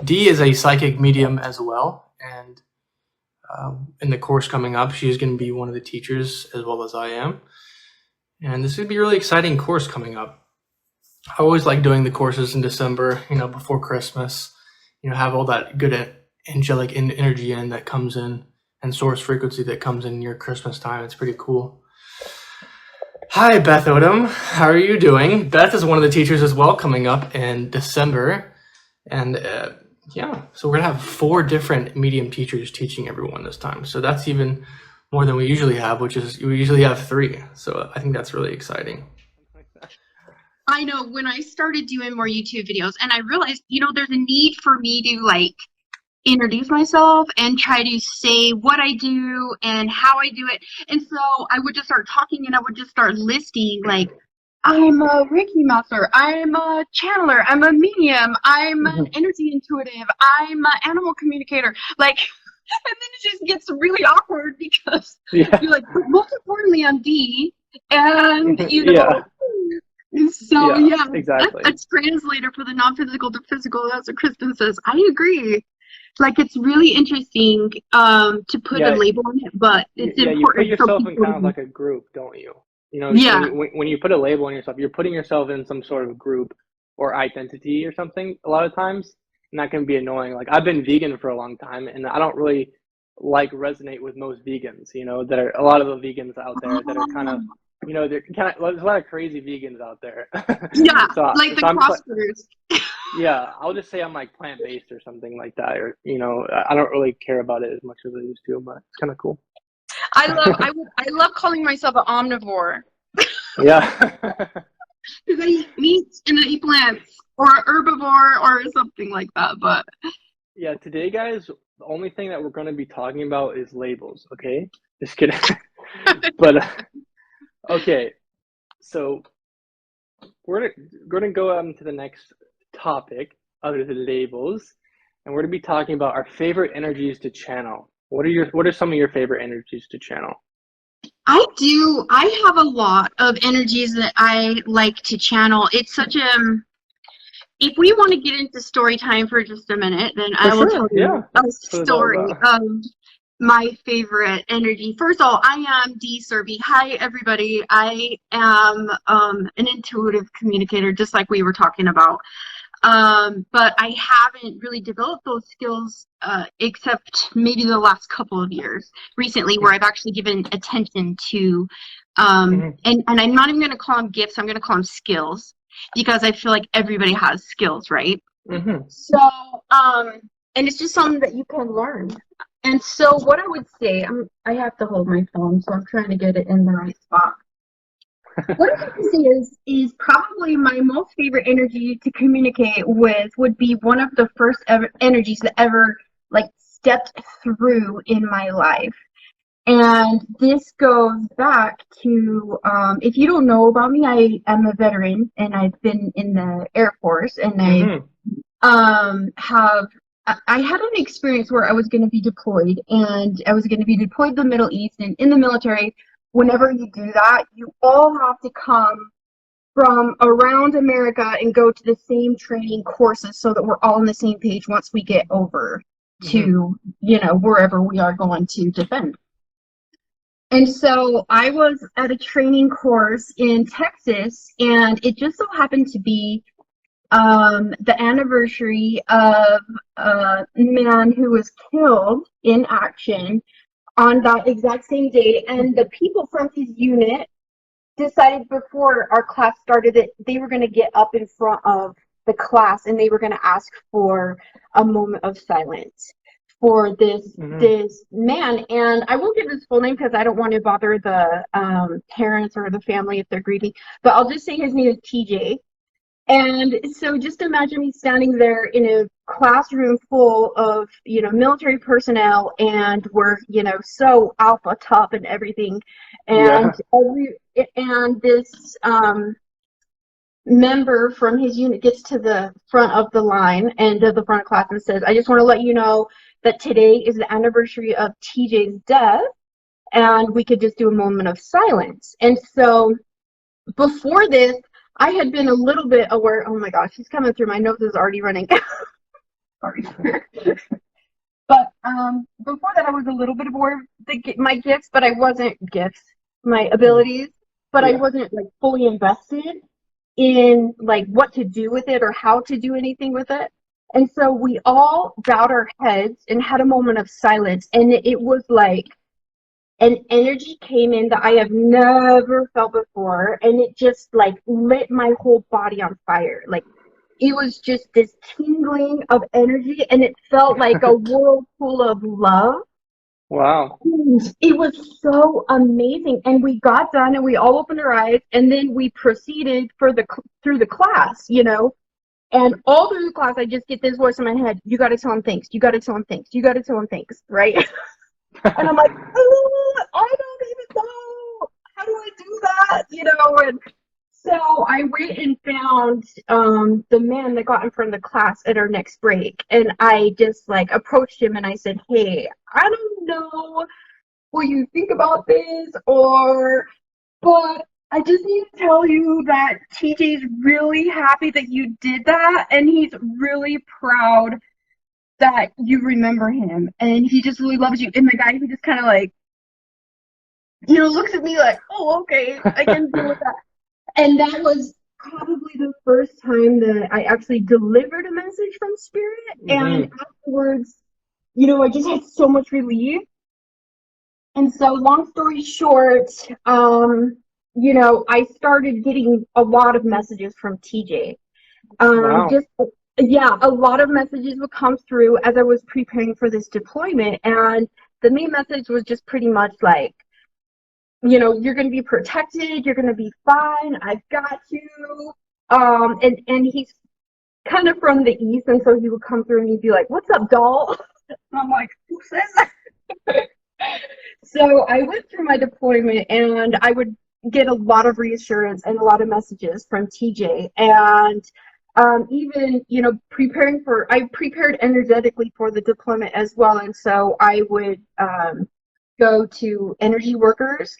Dee is a psychic medium as well, and in the course coming up, she's going to be one of the teachers as well as I am. And this would be a really exciting course coming up. I always like doing the courses in December, before Christmas, have all that good angelic energy in that comes in and source frequency that comes in near Christmas time. It's pretty cool. Hi, Beth Odom. How are you doing? Beth is one of the teachers as well coming up in December. And so we're going to have 4 different medium teachers teaching everyone this time. So that's even more than we usually have, which is we usually have 3. So I think that's really exciting. I know when I started doing more YouTube videos and I realized, there's a need for me to introduce myself and try to say what I do and how I do it. And so I would just start talking and I would just start listing I'm a Reiki master, I'm a channeler, I'm a medium, I'm an energy intuitive, I'm an animal communicator. And then it just gets really awkward because you're like, most importantly, I'm D. And, So exactly. A translator for the non-physical to physical, as Kristin says. I agree. It's really interesting to put a label on it, but it's important. You put yourself in kind of like a group, don't you? When you put a label on yourself, you're putting yourself in some sort of group or identity or something a lot of times, and that can be annoying. I've been vegan for a long time, and I don't really resonate with most vegans. That are a lot of the vegans out there that are kind of. There's a lot of crazy vegans out there. Yeah, the CrossFitters. I'll just say I'm plant-based or something like that, or I don't really care about it as much as I used to, but it's kind of cool. I love calling myself an omnivore. Yeah. Because I eat meat and I eat plants, or an herbivore or something like that. But yeah, today, guys, the only thing that we're going to be talking about is labels. Okay, just kidding. But okay, so we're gonna go on to the next topic other than labels, and we're gonna be talking about our favorite energies to channel. What are some of your favorite energies to channel? I have a lot of energies that I like to channel. It's such if we want to get into story time for just a minute, then I will tell you a story of my favorite energy. First of all, I am Dee Serby. Hi, everybody. I am an intuitive communicator, just like we were talking about. But I haven't really developed those skills except maybe the last couple of years recently, where I've actually given attention to, and I'm not even going to call them gifts, I'm going to call them skills, because I feel like everybody has skills, right? So, and it's just something that you can learn. And so what I would say, I have to hold my phone, so I'm trying to get it in the right spot. What I would say is probably my most favorite energy to communicate with would be one of the first ever energies that ever stepped through in my life. And this goes back to, if you don't know about me, I am a veteran and I've been in the Air Force, and I had an experience where I was going to be deployed, and I was going to be deployed to the Middle East. And in the military, whenever you do that, you all have to come from around America and go to the same training courses so that we're all on the same page once we get over to, wherever we are going to defend. And so I was at a training course in Texas, and it just so happened to be the anniversary of a man who was killed in action on that exact same day. And the people from his unit decided before our class started that they were going to get up in front of the class and they were going to ask for a moment of silence for this man. And I won't give his full name because I don't want to bother the parents or the family if they're grieving, but I'll just say his name is TJ. And so just imagine me standing there in a classroom full of, military personnel, and we're, so alpha top and everything. And and this member from his unit gets to the front of the line and to the front of class and says, I just want to let you know that today is the anniversary of TJ's death, and we could just do a moment of silence. And so before this, I had been a little bit aware, oh my gosh, she's coming through, my nose is already running. Sorry. But before that, I was a little bit aware of my gifts, but I wasn't my abilities, but I Yeah. wasn't like fully invested in like what to do with it or how to do anything with it. And so we all bowed our heads and had a moment of silence, and it was like an energy came in that I have never felt before, and it just like lit my whole body on fire. Like it was just this tingling of energy, and it felt like a whirlpool of love. Wow. And it was so amazing. And we got done, and we all opened our eyes, and then we proceeded through the class, you know. And all through the class, I just get this voice in my head: "You got to tell him things. You got to tell him things. You got to tell him things." Right? And I'm like, oh, I don't even know. How do I do that? You know, and so I went and found the man that got in front of the class at our next break. And I just like approached him and I said, hey, I don't know what you think about this, but I just need to tell you that TJ's really happy that you did that. And he's really proud that you remember him, and he just really loves you. And the guy, he just kind of like, you know, looks at me like, oh, okay, I can deal with that. And that was probably the first time that I actually delivered a message from spirit. And afterwards, you know, I just had so much relief. And so, long story short, you know, I started getting a lot of messages from TJ. Wow. Yeah, a lot of messages would come through as I was preparing for this deployment, and the main message was just pretty much like, you know, you're going to be protected, you're going to be fine, I've got you. And he's kind of from the east, and so he would come through and he'd be like, "What's up, doll?" And I'm like, "Who says that?" So I went through my deployment, and I would get a lot of reassurance and a lot of messages from TJ, and even, you know, I prepared energetically for the deployment as well. And so I would go to energy workers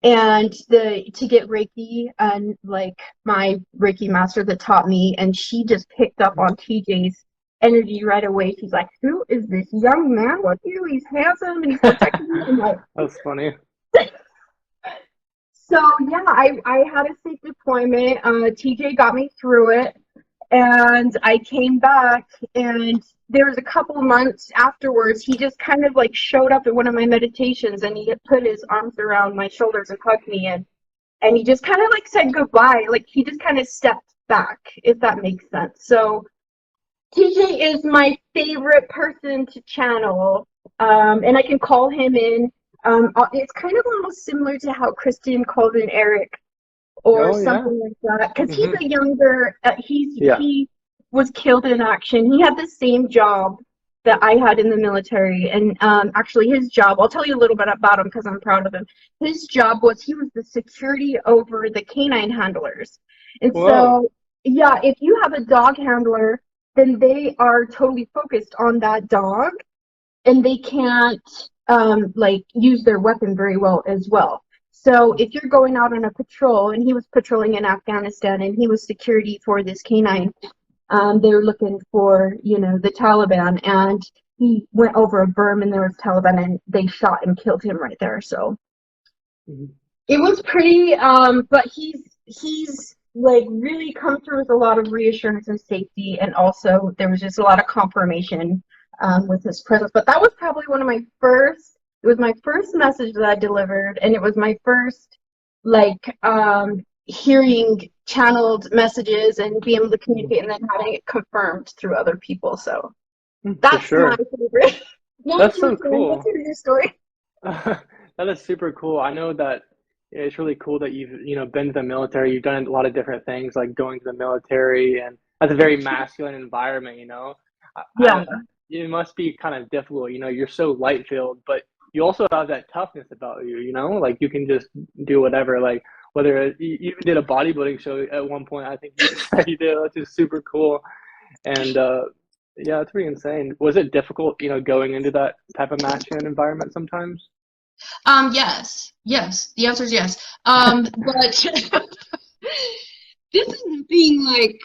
and to get Reiki, and like my Reiki master that taught me, and she just picked up on TJ's energy right away. She's like, who is this young man with you? He's handsome and he's protecting you. I'm like, That's funny. so yeah, I had a safe deployment. TJ got me through it. And I came back, and there was a couple of months afterwards, he just kind of like showed up at one of my meditations, and he had put his arms around my shoulders and hugged me, and he just kind of like said goodbye. Like he just kind of stepped back, if that makes sense. So TJ is my favorite person to channel, and I can call him in. It's kind of almost similar to how Kristin called in Eric, or something like that, because he's a younger, he was killed in action. He had the same job that I had in the military, and actually his job, I'll tell you a little bit about him because I'm proud of him. His job was, he was the security over the canine handlers. And so, yeah, if you have a dog handler, then they are totally focused on that dog, and they can't like use their weapon very well as well. So if you're going out on a patrol, and he was patrolling in Afghanistan, and he was security for this canine, they were looking for, you know, the Taliban, and he went over a berm and there was Taliban, and they shot and killed him right there. So it was pretty, but he's like really come through with a lot of reassurance and safety, and also there was just a lot of confirmation with his presence. But that was probably one of my first. It was my first message that I delivered, and it was my first, like, hearing channeled messages and being able to communicate, and then having it confirmed through other people. So that's my favorite. That's so cool. What's your story? That is super cool. I know that it's really cool that you've, you know, been to the military. You've done a lot of different things, like going to the military, and that's a very masculine environment, you know. Yeah. It must be kind of difficult, you know. You're so light filled, but you also have that toughness about you, you know, like you can just do whatever, like whether you even did a bodybuilding show at one point, I think you said you did, which is super cool. And yeah, it's pretty insane. Was it difficult, you know, going into that type of masculine environment sometimes? Yes. The answer is yes. But this is the thing, like,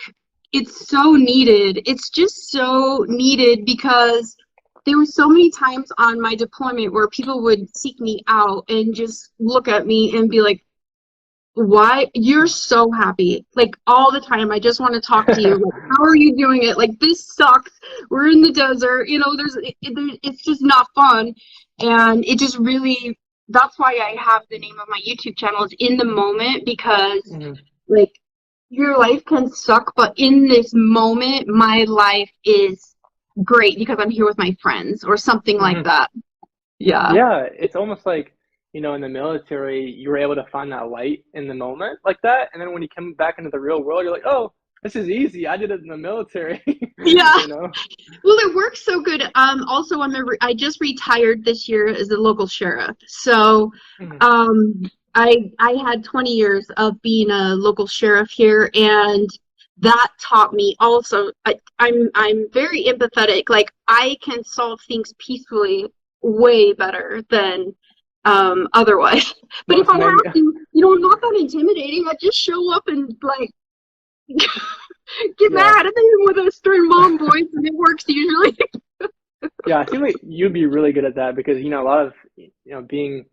it's so needed. It's just so needed because there were so many times on my deployment where people would seek me out and just look at me and be like, why you're so happy like all the time. I just want to talk to you. Like, how are you doing it? Like, this sucks. We're in the desert. It's just not fun. And it just really, that's why I have the name of my YouTube channel is In the Moment, because like your life can suck, but in this moment, my life is great because I'm here with my friends or something like that. Yeah, it's almost like, in the military, you were able to find that light in the moment like that. And then when you come back into the real world, you're like, oh, this is easy. I did it in the military. Yeah. Well, it works so good. Also, I just retired this year as a local sheriff. So I had 20 years of being a local sheriff here, and that taught me also, I'm very empathetic. Like, I can solve things peacefully way better than otherwise. But if I have to, I'm not that intimidating. I just show up and like get mad at them with a stern mom voice, and it works usually. Yeah, I feel like you'd be really good at that because, a lot of, being,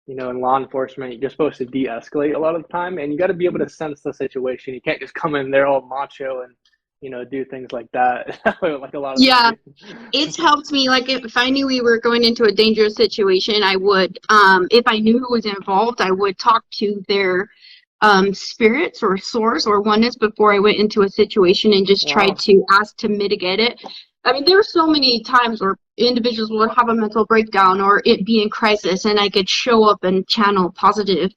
in law enforcement, you're supposed to de-escalate a lot of the time, and you got to be able to sense the situation. You can't just come in there all macho and, do things like that. Like a lot of it's helped me. Like, if I knew we were going into a dangerous situation, I would, if I knew who was involved, I would talk to their spirits or source or oneness before I went into a situation and just tried to ask to mitigate it. I mean, there are so many times where individuals will have a mental breakdown or it be in crisis, and I could show up and channel positive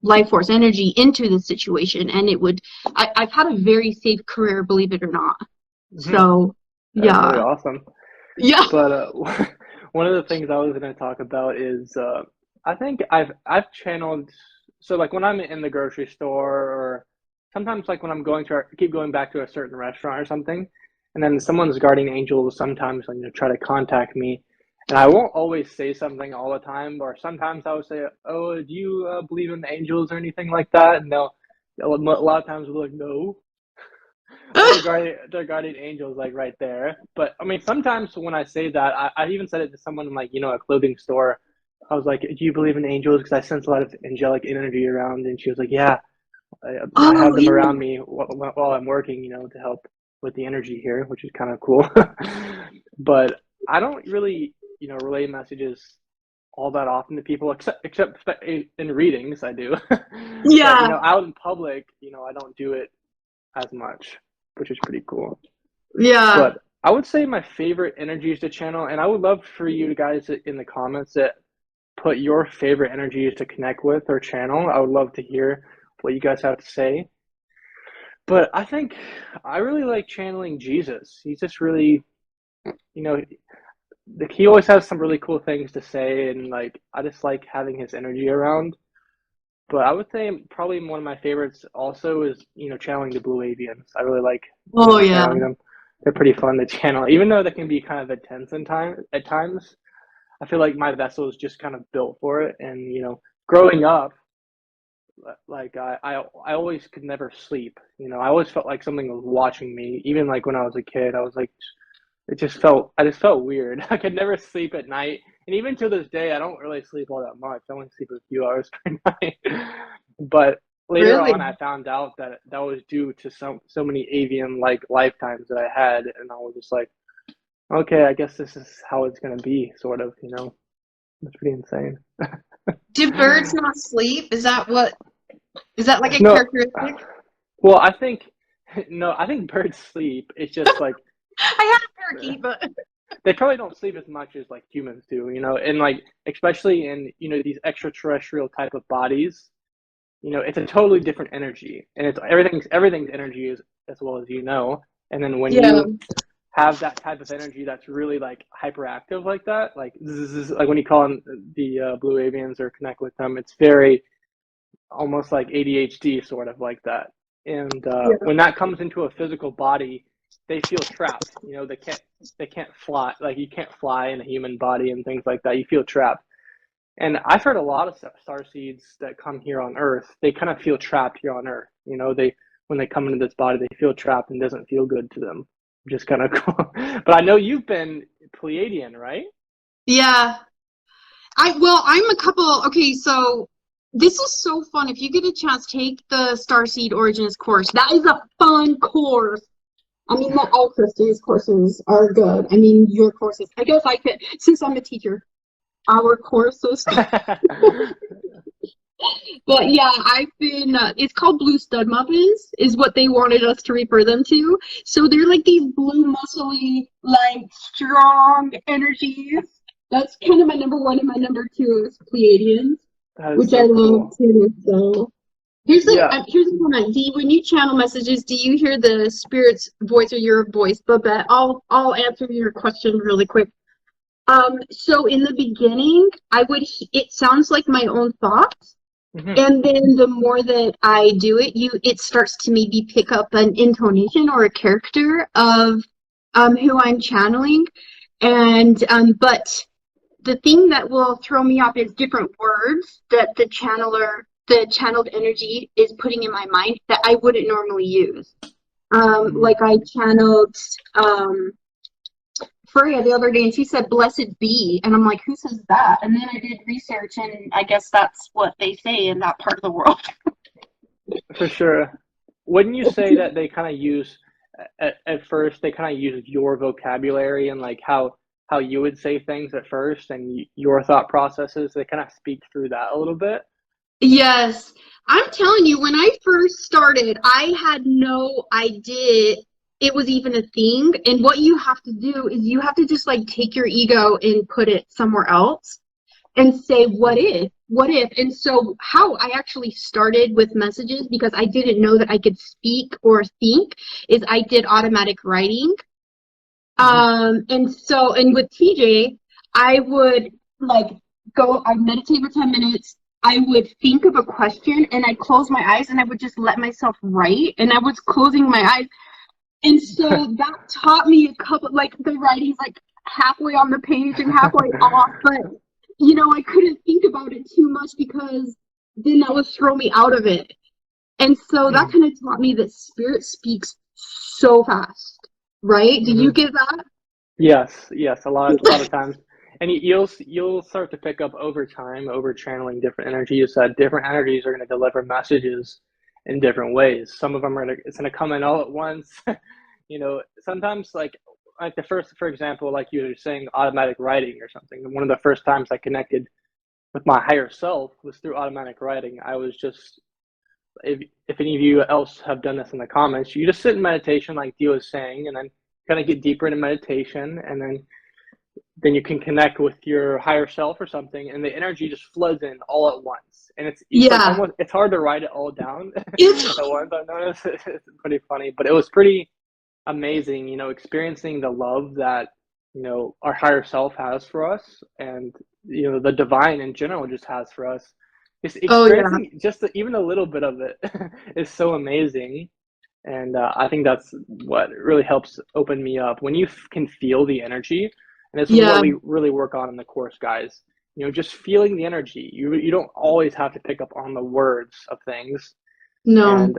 life force energy into the situation, and it would, I've had a very safe career, believe it or not. So That's really awesome. Yeah. But one of the things I was going to talk about is I think I've channeled. So like when I'm in the grocery store, or sometimes like when I'm keep going back to a certain restaurant or something, and then someone's guardian angel will sometimes try to contact me. And I won't always say something all the time, or sometimes I would say, oh, do you believe in angels or anything like that? And a lot of times we're like, no. Their guardian angels like right there. But I mean, sometimes when I say that, I even said it to someone in like, a clothing store. I was like, do you believe in angels? Because I sense a lot of angelic energy around. And she was like, yeah, I have them around me while I'm working, to help with the energy here, which is kind of cool. But I don't really, relay messages all that often to people, except in readings, I do. Yeah. But, out in public, I don't do it as much, which is pretty cool. Yeah. But I would say my favorite energies to channel, and I would love for you guys in the comments that put your favorite energies to connect with or channel. I would love to hear what you guys have to say. But I think I really like channeling Jesus. He's just really, he always has some really cool things to say, and like I just like having his energy around. But I would say probably one of my favorites also is, channeling the blue avians. I really like channeling them. They're pretty fun to channel, even though they can be kind of intense at times. I feel like my vessel is just kind of built for it. And, growing up, like I always could never sleep. I always felt like something was watching me. Even like when I was a kid, I was like, I just felt weird. I could never sleep at night. And even to this day, I don't really sleep all that much. I only sleep a few hours per night. But later on, I found out that was due to so many avian like lifetimes that I had. And I was just like, okay, I guess this is how it's going to be, sort of, It's pretty insane. Do birds not sleep? Is that like a characteristic? Well, I think birds sleep. It's just like I had a parakeet, but they probably don't sleep as much as like humans do, and like especially in these extraterrestrial type of bodies, it's a totally different energy, and it's everything's energy is as well as and then when you have that type of energy that's really like hyperactive like that, like like when you call on the blue avians or connect with them, it's very almost like ADHD sort of like that. And when that comes into a physical body, they feel trapped. They can't fly. Like you can't fly in a human body and things like that. You feel trapped. And I've heard a lot of starseeds that come here on Earth. They kind of feel trapped here on Earth. when they come into this body, they feel trapped and doesn't feel good to them, which is kind of cool. But I know you've been Pleiadian, right? Yeah. I'm a couple. Okay, so this is so fun. If you get a chance, take the Starseed Origins course. That is a fun course. I mean, not all Kristen's courses are good. I mean, your courses. I guess I could, since I'm a teacher, our courses. But yeah, I've been, it's called Blue Stud Muffins, is what they wanted us to refer them to. So they're like these blue, muscly, like strong energies. That's kind of my number one, and my number two is Pleiadians, which I love too. So here's the comment. D, when you channel messages, do you hear the spirit's voice or your voice? Babette, I'll answer your question really quick. So in the beginning, it sounds like my own thoughts. Mm-hmm. And then the more that I do it, it starts to maybe pick up an intonation or a character of who I'm channeling. And but the thing that will throw me off is different words that the channeled energy is putting in my mind that I wouldn't normally use. Like I channeled Freya the other day, and she said "blessed be," and I'm like, who says that? And then I did research, and I guess that's what they say in that part of the world. For sure. Wouldn't you say that they kind of use at first, they kind of use your vocabulary and like how you would say things at first and your thought processes, they kind of speak through that a little bit? Yes. I'm telling you, when I first started, I had no idea it was even a thing. And what you have to do is you have to just like take your ego and put it somewhere else and say, what if? And so how I actually started with messages, because I didn't know that I could speak or think, is I did automatic writing. And with TJ, I would like I'd meditate for 10 minutes. I would think of a question and I'd close my eyes and I would just let myself write, and I was closing my eyes. And so that taught me a couple, like the writing's like halfway on the page and halfway off, but you know, I couldn't think about it too much because then that would throw me out of it. And so that kind of taught me that spirit speaks so fast, right? Do you get that? Yes, a lot of times. And you'll start to pick up over time, over channeling different energies, that different energies are going to deliver messages in different ways. Some of them it's going to come in all at once. You know, sometimes like the first, for example, like you were saying, automatic writing or something. One of the first times I connected with my higher self was through automatic writing. I was just, if any of you else have done this in the comments, you just sit in meditation like Dio was saying, and then kind of get deeper into meditation, and then you can connect with your higher self or something, and the energy just floods in all at once. And it's like almost, it's hard to write it all down at once. I noticed it's pretty funny, but it was pretty amazing, you know, experiencing the love that, you know, our higher self has for us, and you know, the divine in general just has for us. Just experiencing even a little bit of it is so amazing. And I think that's what really helps open me up, when you can feel the energy. And it's what we really work on in the course, guys. You know, just feeling the energy. You don't always have to pick up on the words of things. No. And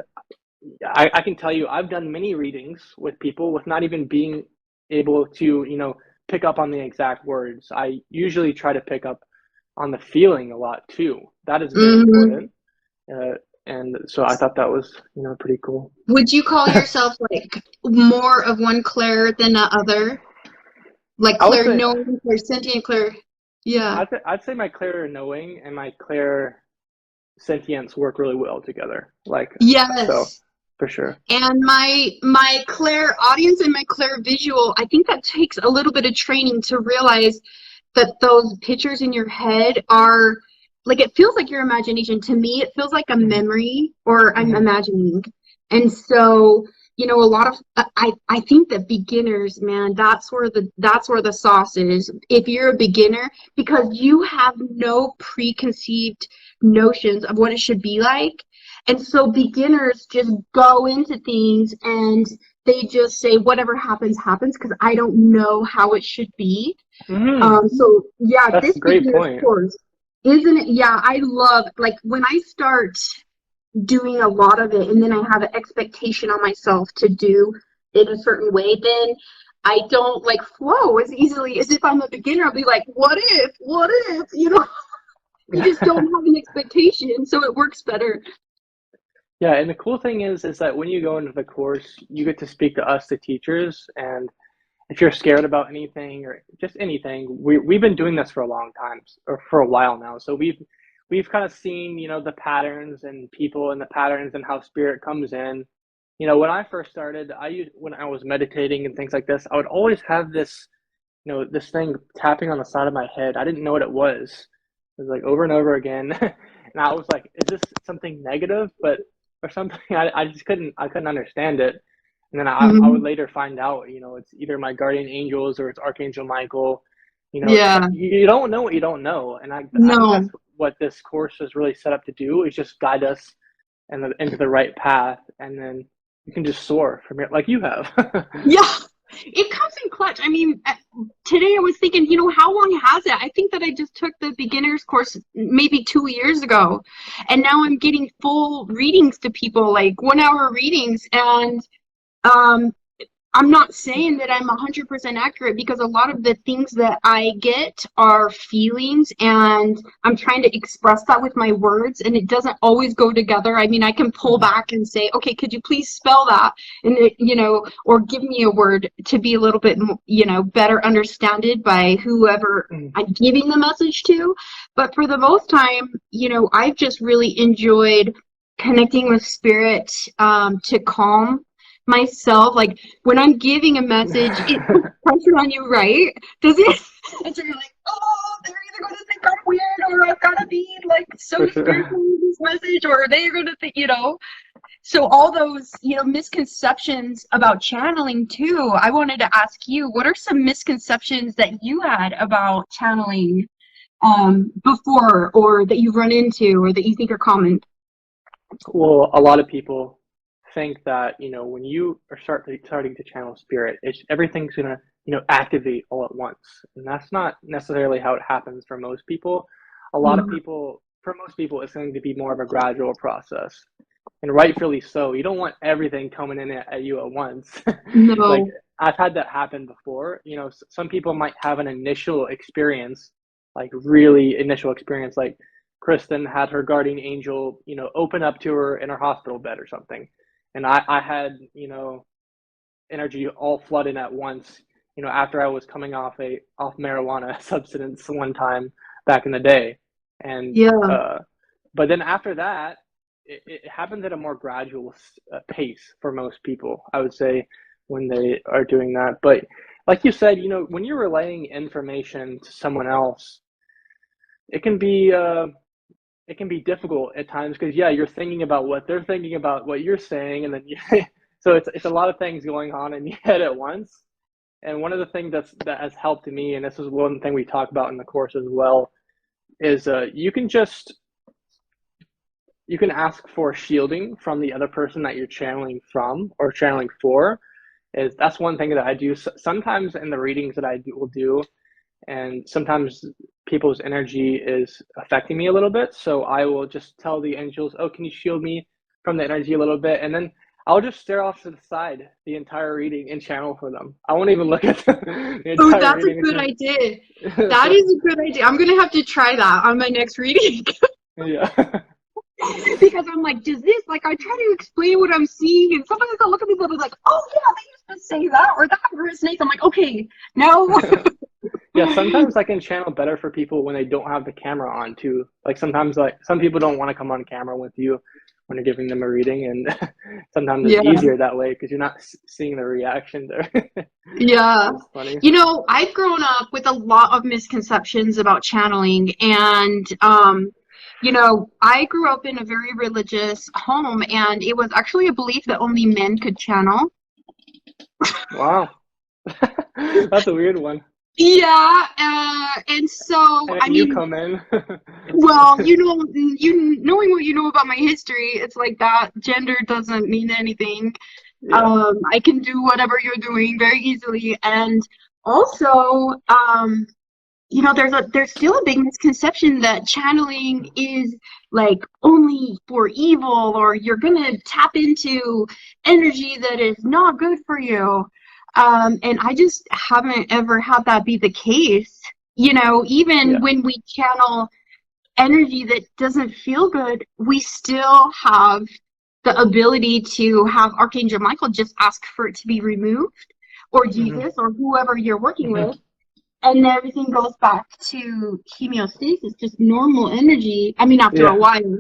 I can tell you, I've done many readings with people with not even being able to, you know, pick up on the exact words. I usually try to pick up on the feeling a lot too. That is very important. And so I thought that was, you know, pretty cool. Would you call yourself like more of one Claire than the other? Like Claire knowing, Claire sentient, Claire. Yeah. I'd say my Claire knowing and my Claire sentience work really well together. Like, yes. So, for sure. And my Claire audience and my Claire visual, I think that takes a little bit of training to realize that those pictures in your head are, like, it feels like your imagination. To me, it feels like a memory, or I'm imagining. And so, you know, a lot of, I think that beginners, man, that's where the sauce is. If you're a beginner, because you have no preconceived notions of what it should be like. And so beginners just go into things and they just say, whatever happens, happens, because I don't know how it should be. So yeah, that's this a great point. Course, isn't it? Yeah, I love, like, when I start doing a lot of it, and then I have an expectation on myself to do it a certain way, then I don't like flow as easily as if I'm a beginner. I'll be like, what if, you know, you just don't have an expectation, so it works better. Yeah, and the cool thing is that when you go into the course, you get to speak to us, the teachers, and if you're scared about anything or just anything, we've been doing this for a long time, or for a while now. So we've kind of seen, you know, the patterns and people and the patterns and how spirit comes in. You know, when I first started, when I was meditating and things like this, I would always have this, you know, this thing tapping on the side of my head. I didn't know what it was. It was like over and over again, and I was like, "Is this something negative?" But or something. I just I couldn't understand it. And then I would later find out, you know, it's either my guardian angels or it's Archangel Michael. You know, Yeah. you don't know what you don't know, and I think No. that's what this course is really set up to do, is just guide us into the right path, and then you can just soar from here, like you have. Yeah. It comes in clutch. I mean, today I was thinking, you know, how long has it? I think that I just took the beginner's course maybe 2 years ago, and now I'm getting full readings to people, like 1 hour readings, and um, I'm not saying that I'm 100% accurate, because a lot of the things that I get are feelings, and I'm trying to express that with my words, and it doesn't always go together. I mean, I can pull back and say, okay, could you please spell that? And, you know, or give me a word to be a little bit, you know, better understood by whoever I'm giving the message to. But for the most time, you know, I've just really enjoyed connecting with spirit to calm myself. Like when I'm giving a message, it puts pressure on you, right? Does it? And so you're like, oh, they're either going to think I'm weird, or I've got to be like so spiritual with this message, or they're going to think, you know. So all those, you know, misconceptions about channeling too. I wanted to ask you, what are some misconceptions that you had about channeling before, or that you've run into, or that you think are common? Well, a lot of people think that, you know, when you are starting to channel spirit, everything's gonna, you know, activate all at once, and that's not necessarily how it happens for most people. A lot of people, for most people, it's going to be more of a gradual process, and rightfully so. You don't want everything coming in at you at once. No. Like, I've had that happen before. You know, some people might have an initial experience, like really initial experience, like Kristin had her guardian angel, you know, open up to her in her hospital bed or something. And I had, you know, energy all flooding at once, you know, after I was coming off marijuana substance one time back in the day. And, Yeah. but then after that, it happens at a more gradual pace for most people, I would say, when they are doing that. But like you said, you know, when you're relaying information to someone else, it can be difficult at times, because you're thinking about what they're thinking about what you're saying, and then so it's a lot of things going on in your head at once. And one of the things that has helped me, and this is one thing we talk about in the course as well, is you can ask for shielding from the other person that you're channeling from or channeling for. That's one thing that I do sometimes in the readings that will do. And sometimes people's energy is affecting me a little bit, so I will just tell the angels, oh, can you shield me from the energy a little bit? And then I'll just stare off to the side the entire reading and channel for them. I won't even look at the entire Oh, that's reading. a good idea. That is a good idea. I'm gonna have to try that on my next reading. Yeah. Because I'm like, does this, like, I try to explain what I'm seeing, and sometimes I look at people and be like, oh yeah, they used to say that, or that resonates. I'm like, okay, no. Yeah, sometimes I can channel better for people when they don't have the camera on too. Like sometimes, like some people don't want to come on camera with you when you're giving them a reading, and sometimes it's easier that way because you're not seeing the reaction there. Yeah. It's funny. You know, I've grown up with a lot of misconceptions about channeling, and you know, I grew up in a very religious home, and it was actually a belief that only men could channel. Wow. That's a weird one. Yeah, and so And I mean, you come in. well, you know, you knowing what you know about my history, it's like that gender doesn't mean anything. Yeah. I can do whatever you're doing very easily, and also, you know, there's still a big misconception that channeling is like only for evil, or you're gonna tap into energy that is not good for you. And I just haven't ever had that be the case. You know, even Yeah. when we channel energy that doesn't feel good, we still have the ability to have Archangel Michael just ask for it to be removed, or Jesus, or whoever you're working with, and everything goes back to homeostasis, just normal energy. I mean, after a Yeah. while.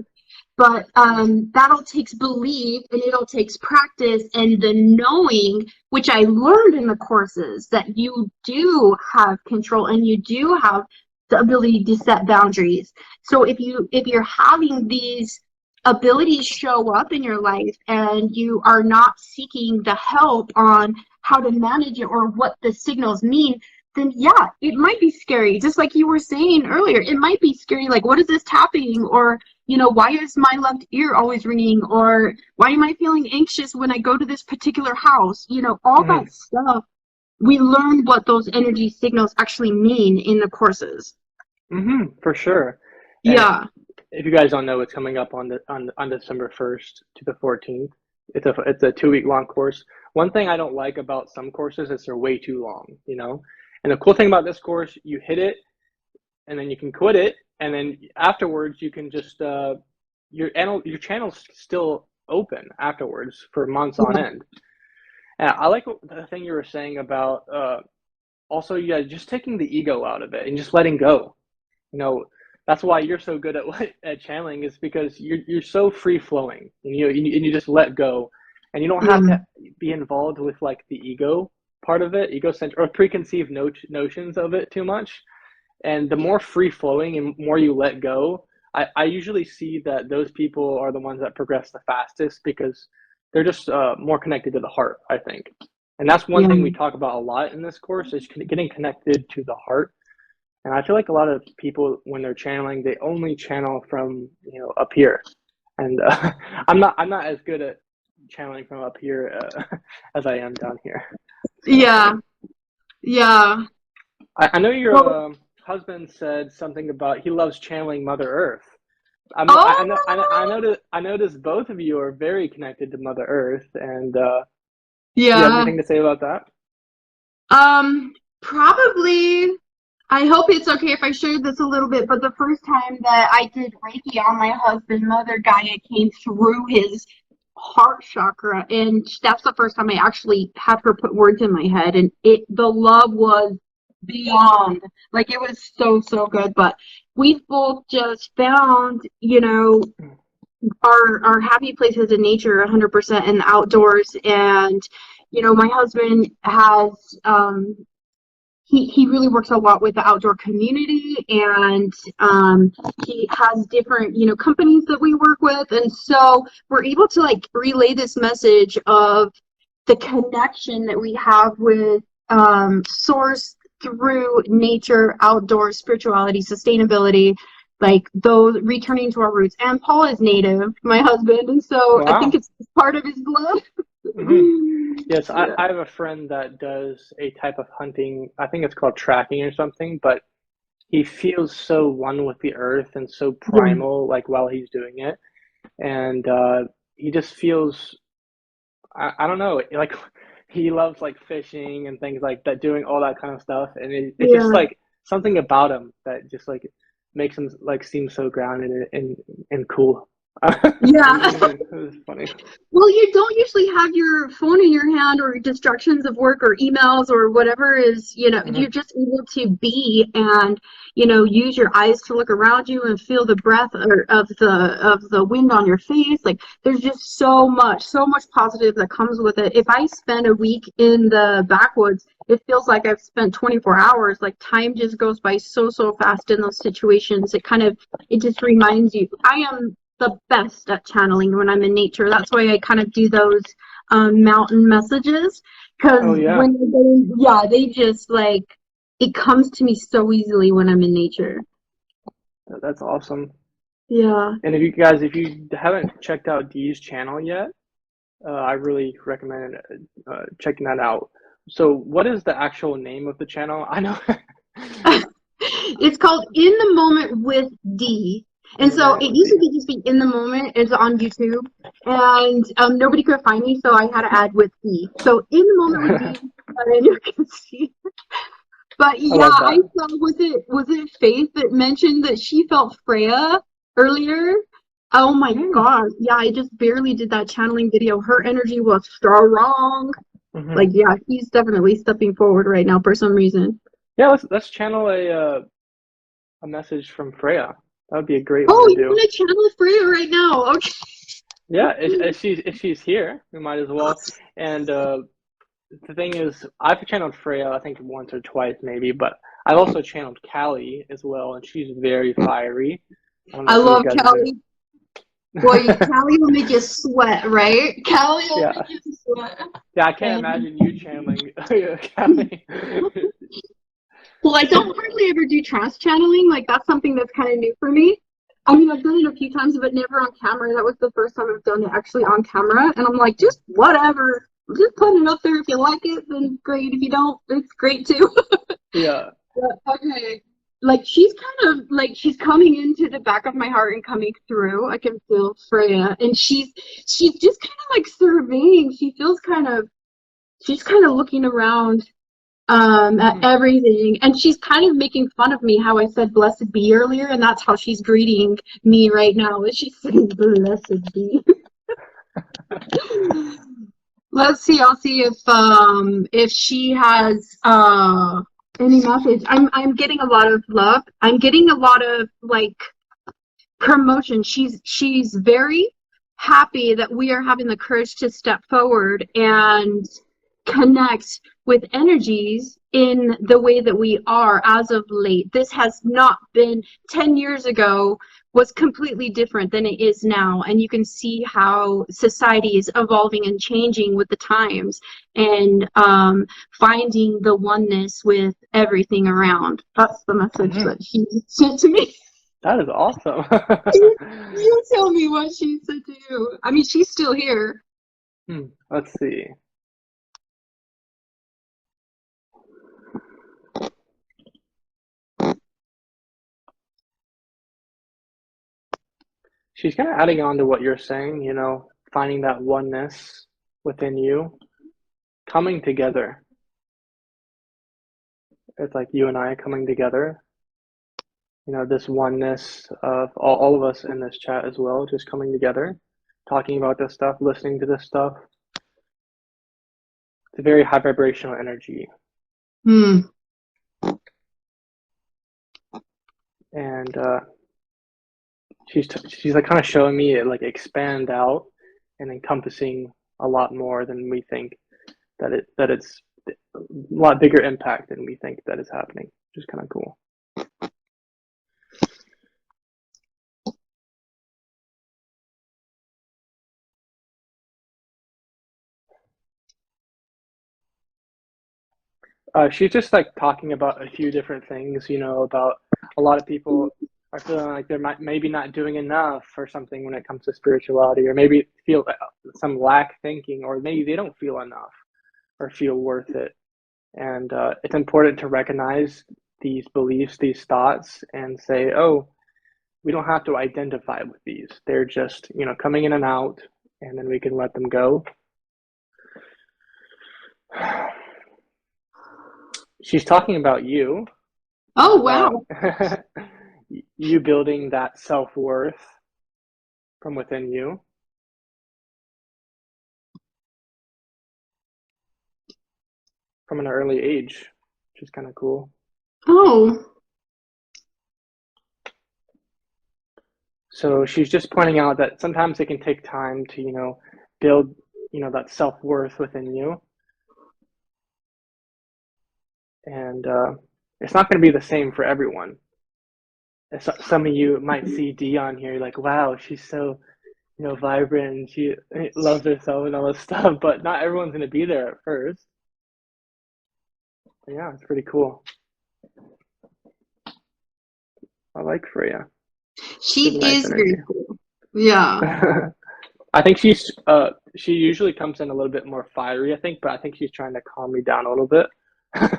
But that'll takes belief, and it'll takes practice and the knowing, which I learned in the courses, that you do have control and you do have the ability to set boundaries. So if you're having these abilities show up in your life and you are not seeking the help on how to manage it or what the signals mean, then yeah, it might be scary. Just like you were saying earlier, it might be scary. Like, what is this tapping? Or, you know, why is my left ear always ringing? Or why am I feeling anxious when I go to this particular house? You know, all that stuff. We learn what those energy signals actually mean in the courses. For sure. And Yeah. if you guys don't know, it's coming up on December 1st to the 14th. It's a 2-week long course. One thing I don't like about some courses is they're way too long, you know. And the cool thing about this course, you hit it, and then you can quit it, and then afterwards you can just your channel's still open afterwards for months on end. And I like the thing you were saying about also, yeah, just taking the ego out of it and just letting go. You know, that's why you're so good at channeling, is because you're so free flowing, and you just let go, and you don't have to be involved with like the ego part of it, egocentric or preconceived notions of it too much. And the more free flowing and more you let go, I usually see that those people are the ones that progress the fastest, because they're just more connected to the heart, I think. And that's one thing we talk about a lot in this course, is getting connected to the heart. And I feel like a lot of people, when they're channeling, they only channel from, you know, up here. And I'm not as good at channeling from up here as I am down here. Yeah. I know your husband said something about he loves channeling Mother Earth. I noticed both of you are very connected to Mother Earth, and do you have anything to say about that? Probably. I hope it's okay if I share this a little bit, but the first time that I did Reiki on my husband, Mother Gaia came through his heart chakra, and that's the first time I actually had her put words in my head, and the love was beyond. Like, it was so good. But we've both just found, you know, our happy places in nature 100% in the outdoors. And, you know, my husband has he really works a lot with the outdoor community, and he has different, you know, companies that we work with, and so we're able to like relay this message of the connection that we have with source through nature, outdoor spirituality, sustainability, like those returning to our roots. And Paul is Native, my husband, and so I think it's part of his blood. Yes, I have a friend that does a type of hunting. I think it's called tracking or something, but he feels so one with the earth and so primal, like while he's doing it. And he just feels, I don't know, like he loves like fishing and things like that, doing all that kind of stuff. And it's just like something about him that just like makes him like seem so grounded and cool. It was funny. Well, you don't usually have your phone in your hand, or distractions of work or emails or whatever is, you know, you're just able to be and, you know, use your eyes to look around you and feel the breath of the wind on your face. Like, there's just so much positive that comes with it. If I spend a week in the backwoods, it feels like I've spent 24 hours. Like, time just goes by so fast in those situations. It just reminds you, I am the best at channeling when I'm in nature. That's why I kind of do those mountain messages, because when they just like, it comes to me so easily when I'm in nature. That's awesome. Yeah. And if you haven't checked out Dee's channel yet, I really recommend checking that out. So what is the actual name of the channel? I know. It's called In the Moment with D. And so it used to just be In the Moment. It's on YouTube. And nobody could find me, so I had to add with D. So In the Moment with D, and you can see. But yeah, I saw, was it Faith that mentioned that she felt Freya earlier? Oh my gosh. Yeah, I just barely did that channeling video. Her energy was strong. Like, yeah, he's definitely stepping forward right now for some reason. Yeah, let's channel a message from Freya. That would be a great one to do. Oh, you want to channel Freya right now? Okay. Yeah, if she's here, we might as well. And the thing is, I've channeled Freya, I think once or twice maybe, but I've also channeled Callie as well, and she's very fiery. I love Callie. Boy, Callie will make you sweat, right? Callie will make you sweat. Yeah, I can't imagine you channeling Callie. Well, I don't hardly ever do trance channeling. Like, that's something that's kind of new for me. I mean, I've done it a few times, but never on camera. That was the first time I've done it actually on camera. And I'm like, just whatever. Just put it up there. If you like it, then great. If you don't, it's great too. Yeah. But, okay. Like, she's kind of, like, she's coming into the back of my heart and coming through. I can feel Freya. And she's just kind of, like, surveying. She's kind of looking around at everything. And she's kind of making fun of me how I said blessed be earlier. And that's how she's greeting me right now. Is she's saying blessed be. Let's see. I'll see if she has any message. I'm getting a lot of love. I'm getting a lot of like promotion. She's very happy that we are having the courage to step forward and connect with energies in the way that we are as of late. This has not been 10 years ago was completely different than it is now, and you can see how society is evolving and changing with the times, and finding the oneness with everything around. That's the message that she sent to me. That is awesome. You tell me what she said to you. I mean, she's still here. Let's see. She's kind of adding on to what you're saying, you know, finding that oneness within you, coming together. It's like you and I coming together. You know, this oneness of all of us in this chat as well, just coming together, talking about this stuff, listening to this stuff. It's a very high vibrational energy. And she's like kind of showing me it like expand out and encompassing a lot more than we think that it's a lot bigger impact than we think that is happening, which is kind of cool. She's just like talking about a few different things, you know, about a lot of people are feeling like they're maybe not doing enough or something when it comes to spirituality, or maybe feel some lack thinking, or maybe they don't feel enough or feel worth it. And it's important to recognize these beliefs, these thoughts, and say, oh, we don't have to identify with these. They're just, you know, coming in and out, and then we can let them go. She's talking about you. Oh, wow. You building that self-worth from within you. From an early age, which is kind of cool. Oh. So she's just pointing out that sometimes it can take time to, you know, build, you know, that self-worth within you. And it's not going to be the same for everyone. Some of you might see Dee on here, like, wow, she's so, you know, vibrant, and she loves herself and all this stuff, but not everyone's going to be there at first. But yeah, it's pretty cool. I like Freya. She is very cool. Yeah. I think she usually comes in a little bit more fiery, I think, but I think she's trying to calm me down a little bit. It's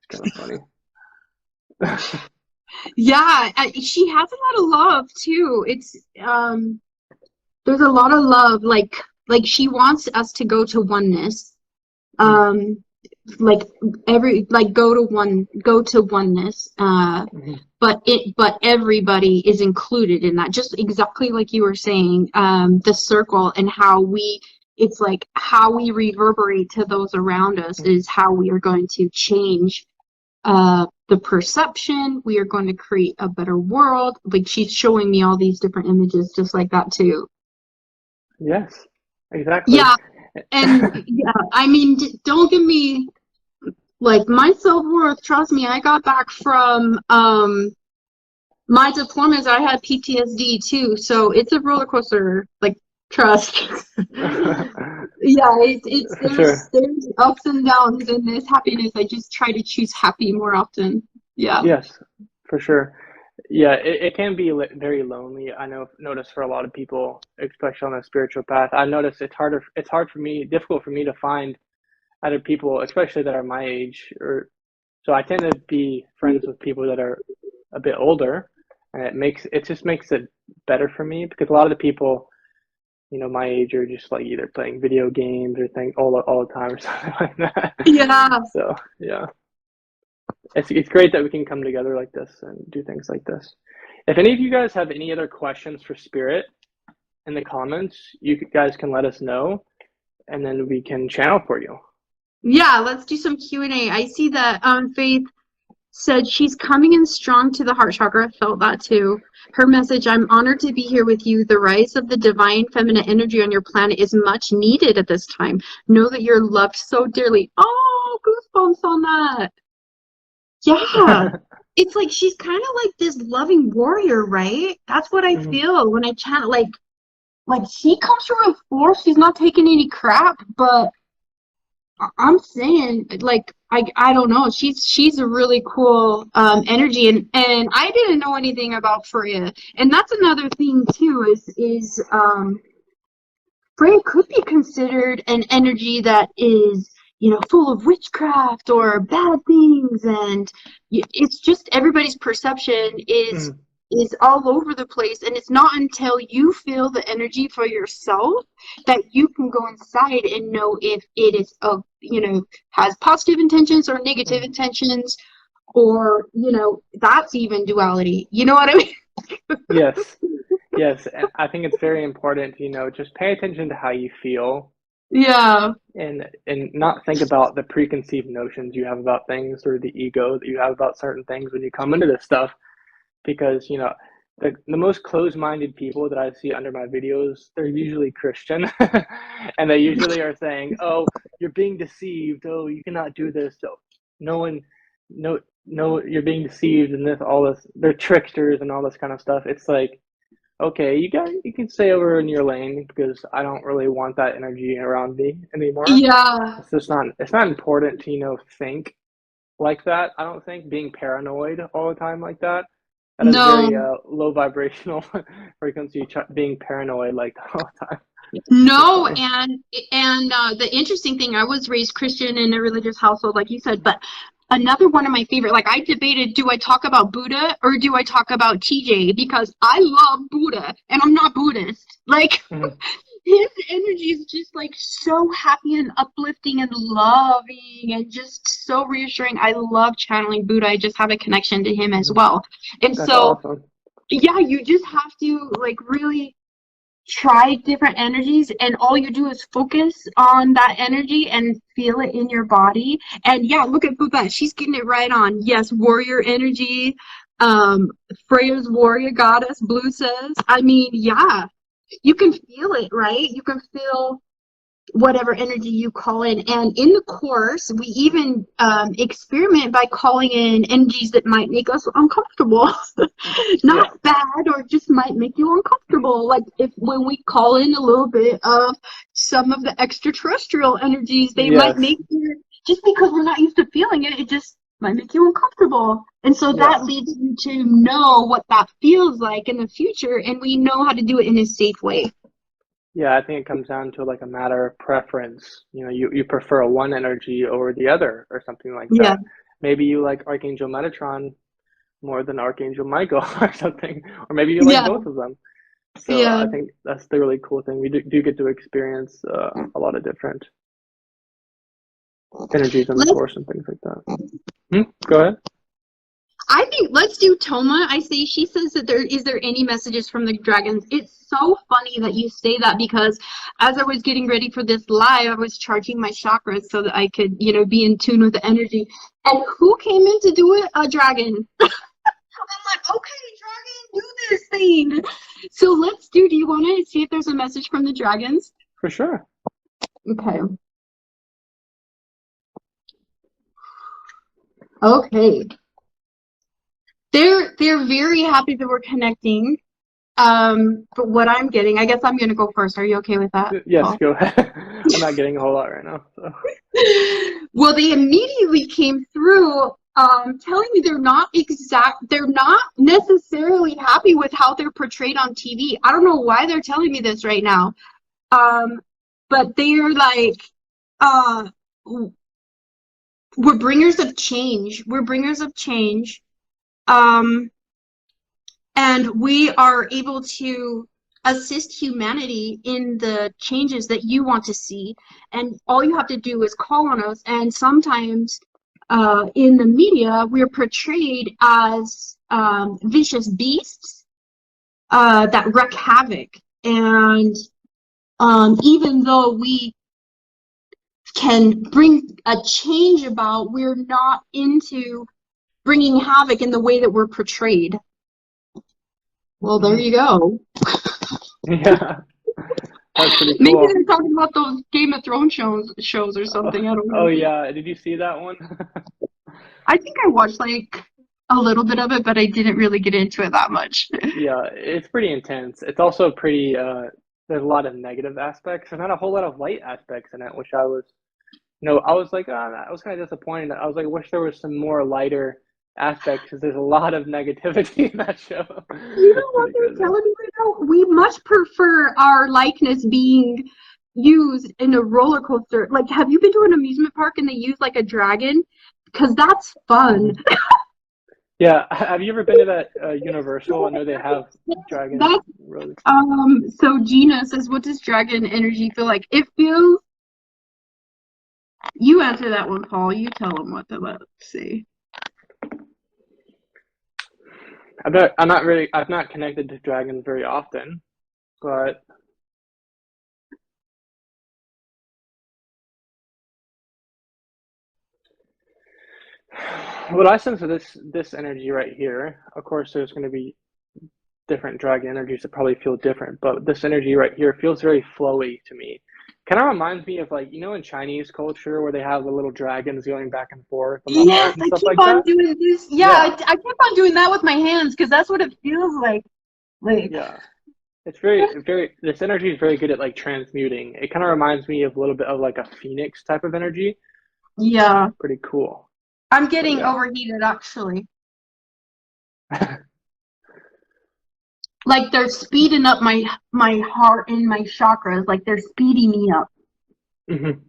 kind of funny. Yeah, she has a lot of love too. It's there's a lot of love, like she wants us to go to oneness. Um, like go to oneness. But everybody is included in that, just exactly like you were saying. The circle and it's like how we reverberate to those around us is how we are going to change the perception. We are going to create a better world. Like she's showing me all these different images just like that too. Yes, exactly. Yeah, and yeah, I mean, don't give me like my self-worth. Trust me, I got back from my deployments. I had PTSD too, so it's a roller coaster. Like, trust. Yeah, it's Sure. there's ups and downs in this happiness. I just try to choose happy more often. Yeah. Yes, for sure. Yeah, it can be very lonely. I know, notice for a lot of people, especially on a spiritual path. I notice it's hard for me, difficult for me to find other people, especially that are my age. Or so I tend to be friends with people that are a bit older, and it just makes it better for me because a lot of the people, my age are just like either playing video games or things all the time or something like that. Yeah. So yeah. It's great that we can come together like this and do things like this. If any of you guys have any other questions for Spirit in the comments, you guys can let us know, and then we can channel for you. Yeah, let's do some Q&A. I see that Faith said she's coming in strong to the heart chakra. I felt that too. Her message, I'm honored to be here with you. The rise of the divine feminine energy on your planet is much needed at this time. Know that you're loved so dearly. Oh, goosebumps on that. Yeah. It's like she's kind of like this loving warrior, right? That's what I feel when I chant. Like she comes from a force. She's not taking any crap, but I'm saying, like, I don't know. She's a really cool energy, and I didn't know anything about Freya, and that's another thing too. Is Freya could be considered an energy that is, full of witchcraft or bad things, and it's just everybody's perception is all over the place, and it's not until you feel the energy for yourself that you can go inside and know if it is has positive intentions or negative intentions, or that's even duality. You know what I mean? Yes. Yes. I think it's very important, just pay attention to how you feel. Yeah. And not think about the preconceived notions you have about things or the ego that you have about certain things when you come into this stuff. Because, the most closed-minded people that I see under my videos, they're usually Christian. And they usually are saying, oh, you're being deceived. Oh, you cannot do this. So no, you're being deceived and all this. They're tricksters and all this kind of stuff. It's like, okay, you can stay over in your lane because I don't really want that energy around me anymore. Yeah. It's not important to, think like that. I don't think being paranoid all the time like that. That is very low vibrational frequency, being paranoid like that all the time. No, and the interesting thing, I was raised Christian in a religious household, like you said, but another one of my favorite, like I debated, do I talk about Buddha or do I talk about TJ? Because I love Buddha and I'm not Buddhist. Like his energy is just like so happy and uplifting and loving and just so reassuring. I love channeling Buddha. I just have a connection to him as well. And That's so, awesome. yeah, you just have to like really try different energies, and all you do is focus on that energy and feel it in your body. And yeah, look at Buddha, she's getting it right on. Yes, warrior energy. Freya's warrior goddess, Blue says. I mean, yeah, you can feel it, right? You can feel whatever energy you call in. And in the course, we even experiment by calling in energies that might make us uncomfortable. Not bad, or just might make you uncomfortable. Like when we call in a little bit of some of the extraterrestrial energies, they might make you, just because we're not used to feeling it, it just might make you uncomfortable. And so that leads you to know what that feels like in the future, and we know how to do it in a safe way. Yeah, I think it comes down to like a matter of preference. You prefer one energy over the other or something like that. Maybe you like Archangel Metatron more than Archangel Michael or something, or maybe you like Yeah. both of them. So Yeah. I think that's the really cool thing. We do get to experience a lot of different energies in the Let's course and things like that. Go ahead. I think let's do Toma. She says that is there any messages from the dragons? It's so funny that you say that because as I was getting ready for this live, I was charging my chakras so that I could, be in tune with the energy. And who came in to do it? A dragon. I'm like, okay, dragon, do this thing. So do you want to see if there's a message from the dragons? For sure. Okay. Okay. They're very happy that we're connecting. But what I'm getting, I guess I'm gonna go first. Are you okay with that? Yes, Paul? go ahead. I'm not getting a whole lot right now. So. Well, they immediately came through telling me they're not necessarily happy with how they're portrayed on TV. I don't know why they're telling me this right now. But they're like, we're bringers of change. We're bringers of change. And we are able to assist humanity in the changes that you want to see. And all you have to do is call on us. And sometimes in the media, we're portrayed as vicious beasts that wreak havoc. And even though we can bring a change about, we're not into bringing havoc in the way that we're portrayed. Well, there you go. Yeah, that's pretty Maybe cool. they're talking about those Game of Thrones shows or something. I don't know. Oh yeah, did you see that one? I think I watched like a little bit of it, but I didn't really get into it that much. Yeah, it's pretty intense. It's also pretty. There's a lot of negative aspects and not a whole lot of light aspects in it, which I was, I was like, I was kind of disappointed. I was like, I wish there was some more lighter aspects because there's a lot of negativity in that show. You know what they're telling me right now? We much prefer our likeness being used in a roller coaster. Like, have you been to an amusement park and they use like a dragon? Because that's fun. Yeah, have you ever been to that Universal? I know they have dragons. Really. So Gina says, what does dragon energy feel like? It feels. You answer that one, Paul. You tell them what they're about to say. I've not connected to dragons very often, but what I sense of this energy right here, of course, there's going to be different dragon energies that probably feel different, but this energy right here feels very flowy to me. Kind of reminds me of like, in Chinese culture where they have the little dragons going back and forth on the heart and stuff like that. I keep on doing this. Yeah. I keep on doing that with my hands because that's what it feels like. Yeah. It's very, this energy is very good at like transmuting. It kind of reminds me of a little bit of like a phoenix type of energy. Yeah. Pretty cool. I'm getting overheated actually. Like they're speeding up my heart and my chakras. Like they're speeding me up. Mm-hmm.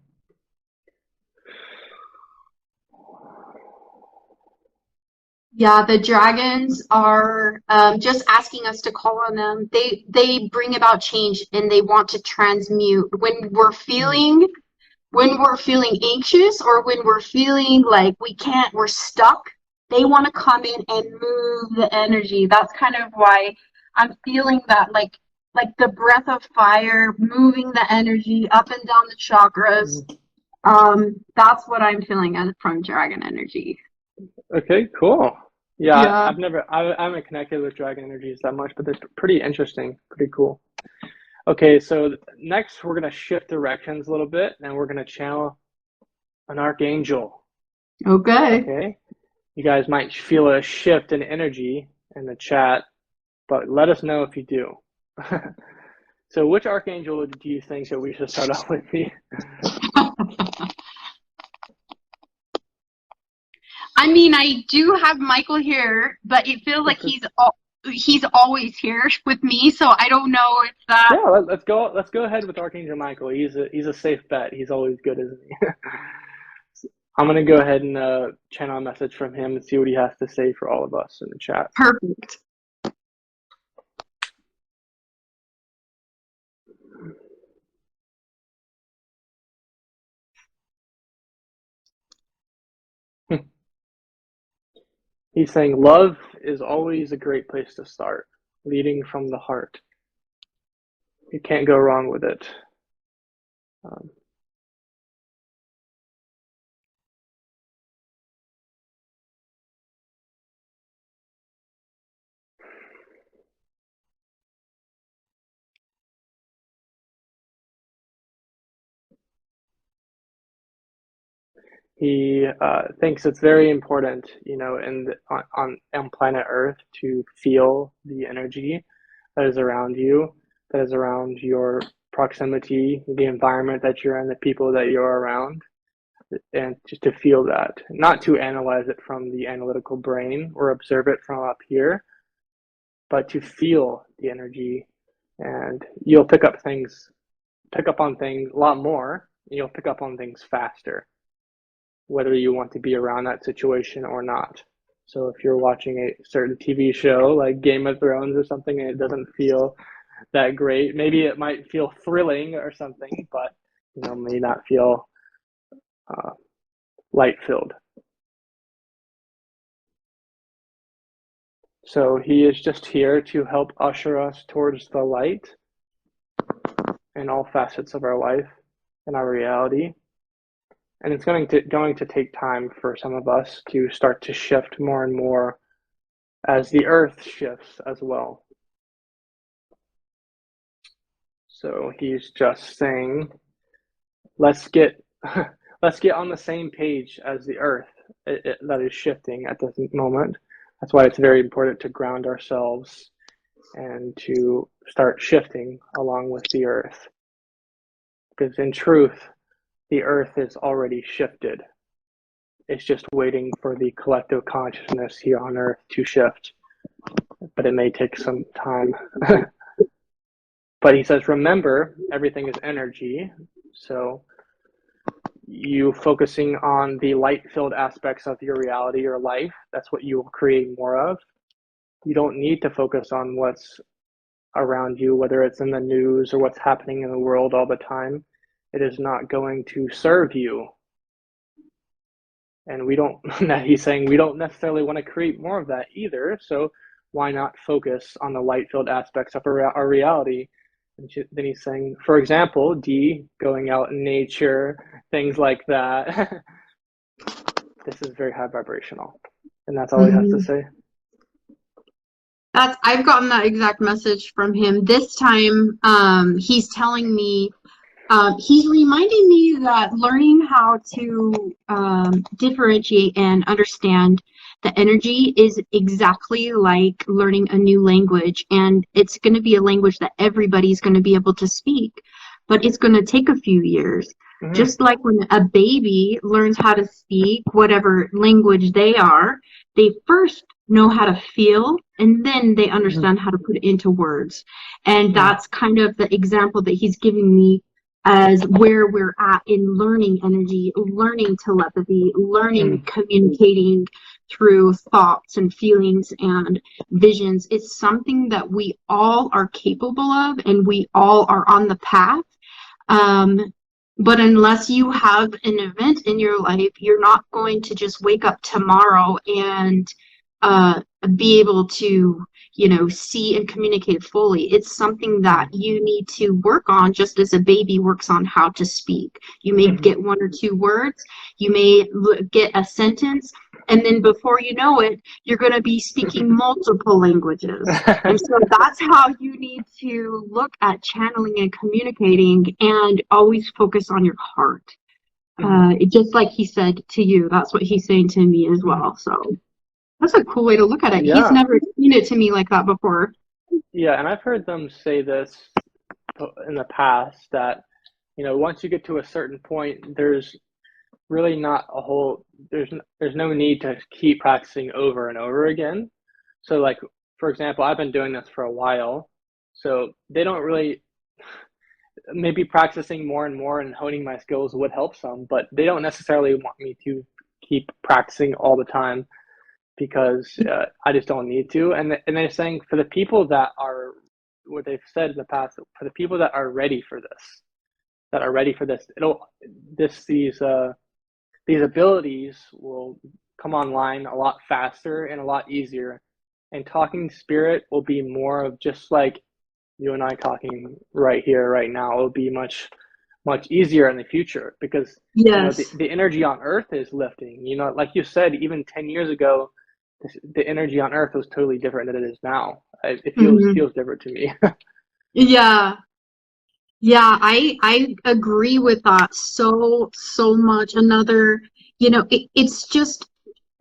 Yeah, the dragons are just asking us to call on them. They bring about change and they want to transmute. When we're feeling anxious or when we're feeling like we're stuck, they want to come in and move the energy. That's kind of why I'm feeling that like the breath of fire moving the energy up and down the chakras. That's what I'm feeling from dragon energy. Okay, cool. Yeah. I haven't connected with dragon energies that much, but they're pretty interesting, pretty cool. Okay, so next we're gonna shift directions a little bit and we're gonna channel an archangel. Okay. You guys might feel a shift in energy in the chat, but let us know if you do. So which archangel do you think that we should start off with? I mean, I do have Michael here, but it feels like he's always here with me, so I don't know if that. Yeah, let's go ahead with Archangel Michael. He's a safe bet. He's always good, isn't he? I'm going to go ahead and channel a message from him and see what he has to say for all of us in the chat. Perfect. He's saying love is always a great place to start, leading from the heart. You can't go wrong with it. He thinks it's very important, you know, on planet Earth to feel the energy that is around you, that is around your proximity, the environment that you're in, the people that you're around, and just to feel that, not to analyze it from the analytical brain or observe it from up here, but to feel the energy, and you'll pick up on things a lot more, and you'll pick up on things faster, whether you want to be around that situation or not. So if you're watching a certain TV show like Game of Thrones or something and it doesn't feel that great, maybe it might feel thrilling or something, but you know, may not feel light-filled. So he is just here to help usher us towards the light in all facets of our life and our reality. And it's going to take time for some of us to start to shift more and more as the earth shifts as well. So he's just saying, let's get on the same page as the earth that is shifting at this moment. That's why it's very important to ground ourselves and to start shifting along with the earth. Because in truth, the earth is already shifted. It's just waiting for the collective consciousness here on earth to shift. But it may take some time. But he says, remember, everything is energy. So you focusing on the light-filled aspects of your reality or life, that's what you will create more of. You don't need to focus on what's around you, whether it's in the news or what's happening in the world all the time. It is not going to serve you. And he's saying we don't necessarily want to create more of that either. So why not focus on the light-filled aspects of our reality? And then he's saying, for example, going out in nature, things like that. This is very high vibrational. And that's all he has to say. I've gotten that exact message from him. This time, he's telling me, he's reminding me that learning how to differentiate and understand the energy is exactly like learning a new language, and it's going to be a language that everybody's going to be able to speak, but it's going to take a few years. Mm-hmm. Just like when a baby learns how to speak whatever language they are, they first know how to feel, and then they understand how to put it into words. And that's kind of the example that he's giving me as where we're at in learning energy, learning telepathy, learning communicating through thoughts and feelings and visions. It's something that we all are capable of, and we all are on the path. But unless you have an event in your life, you're not going to just wake up tomorrow and be able to, see and communicate fully. It's something that you need to work on, just as a baby works on how to speak. You may get one or two words, you may get a sentence, and then before you know it, you're going to be speaking multiple languages. And so that's how you need to look at channeling and communicating, and always focus on your heart. Just like he said to you, that's what he's saying to me as well. So that's a cool way to look at it. Yeah. He's never explained it to me like that before. Yeah, and I've heard them say this in the past, that, once you get to a certain point, there's really not there's no need to keep practicing over and over again. So like, for example, I've been doing this for a while, so they don't really, maybe practicing more and more and honing my skills would help some, but they don't necessarily want me to keep practicing all the time because I just don't need to. And they're saying for the people that are, what they've said in the past, for the people that are ready for this, these abilities will come online a lot faster and a lot easier. And talking spirit will be more of just like you and I talking right here, right now. It will be much easier in the future because Yes. the energy on Earth is lifting. Like you said, even 10 years ago, the energy on Earth was totally different than it is now. It feels different to me. Yeah. Yeah, I agree with that so much. Another, it's just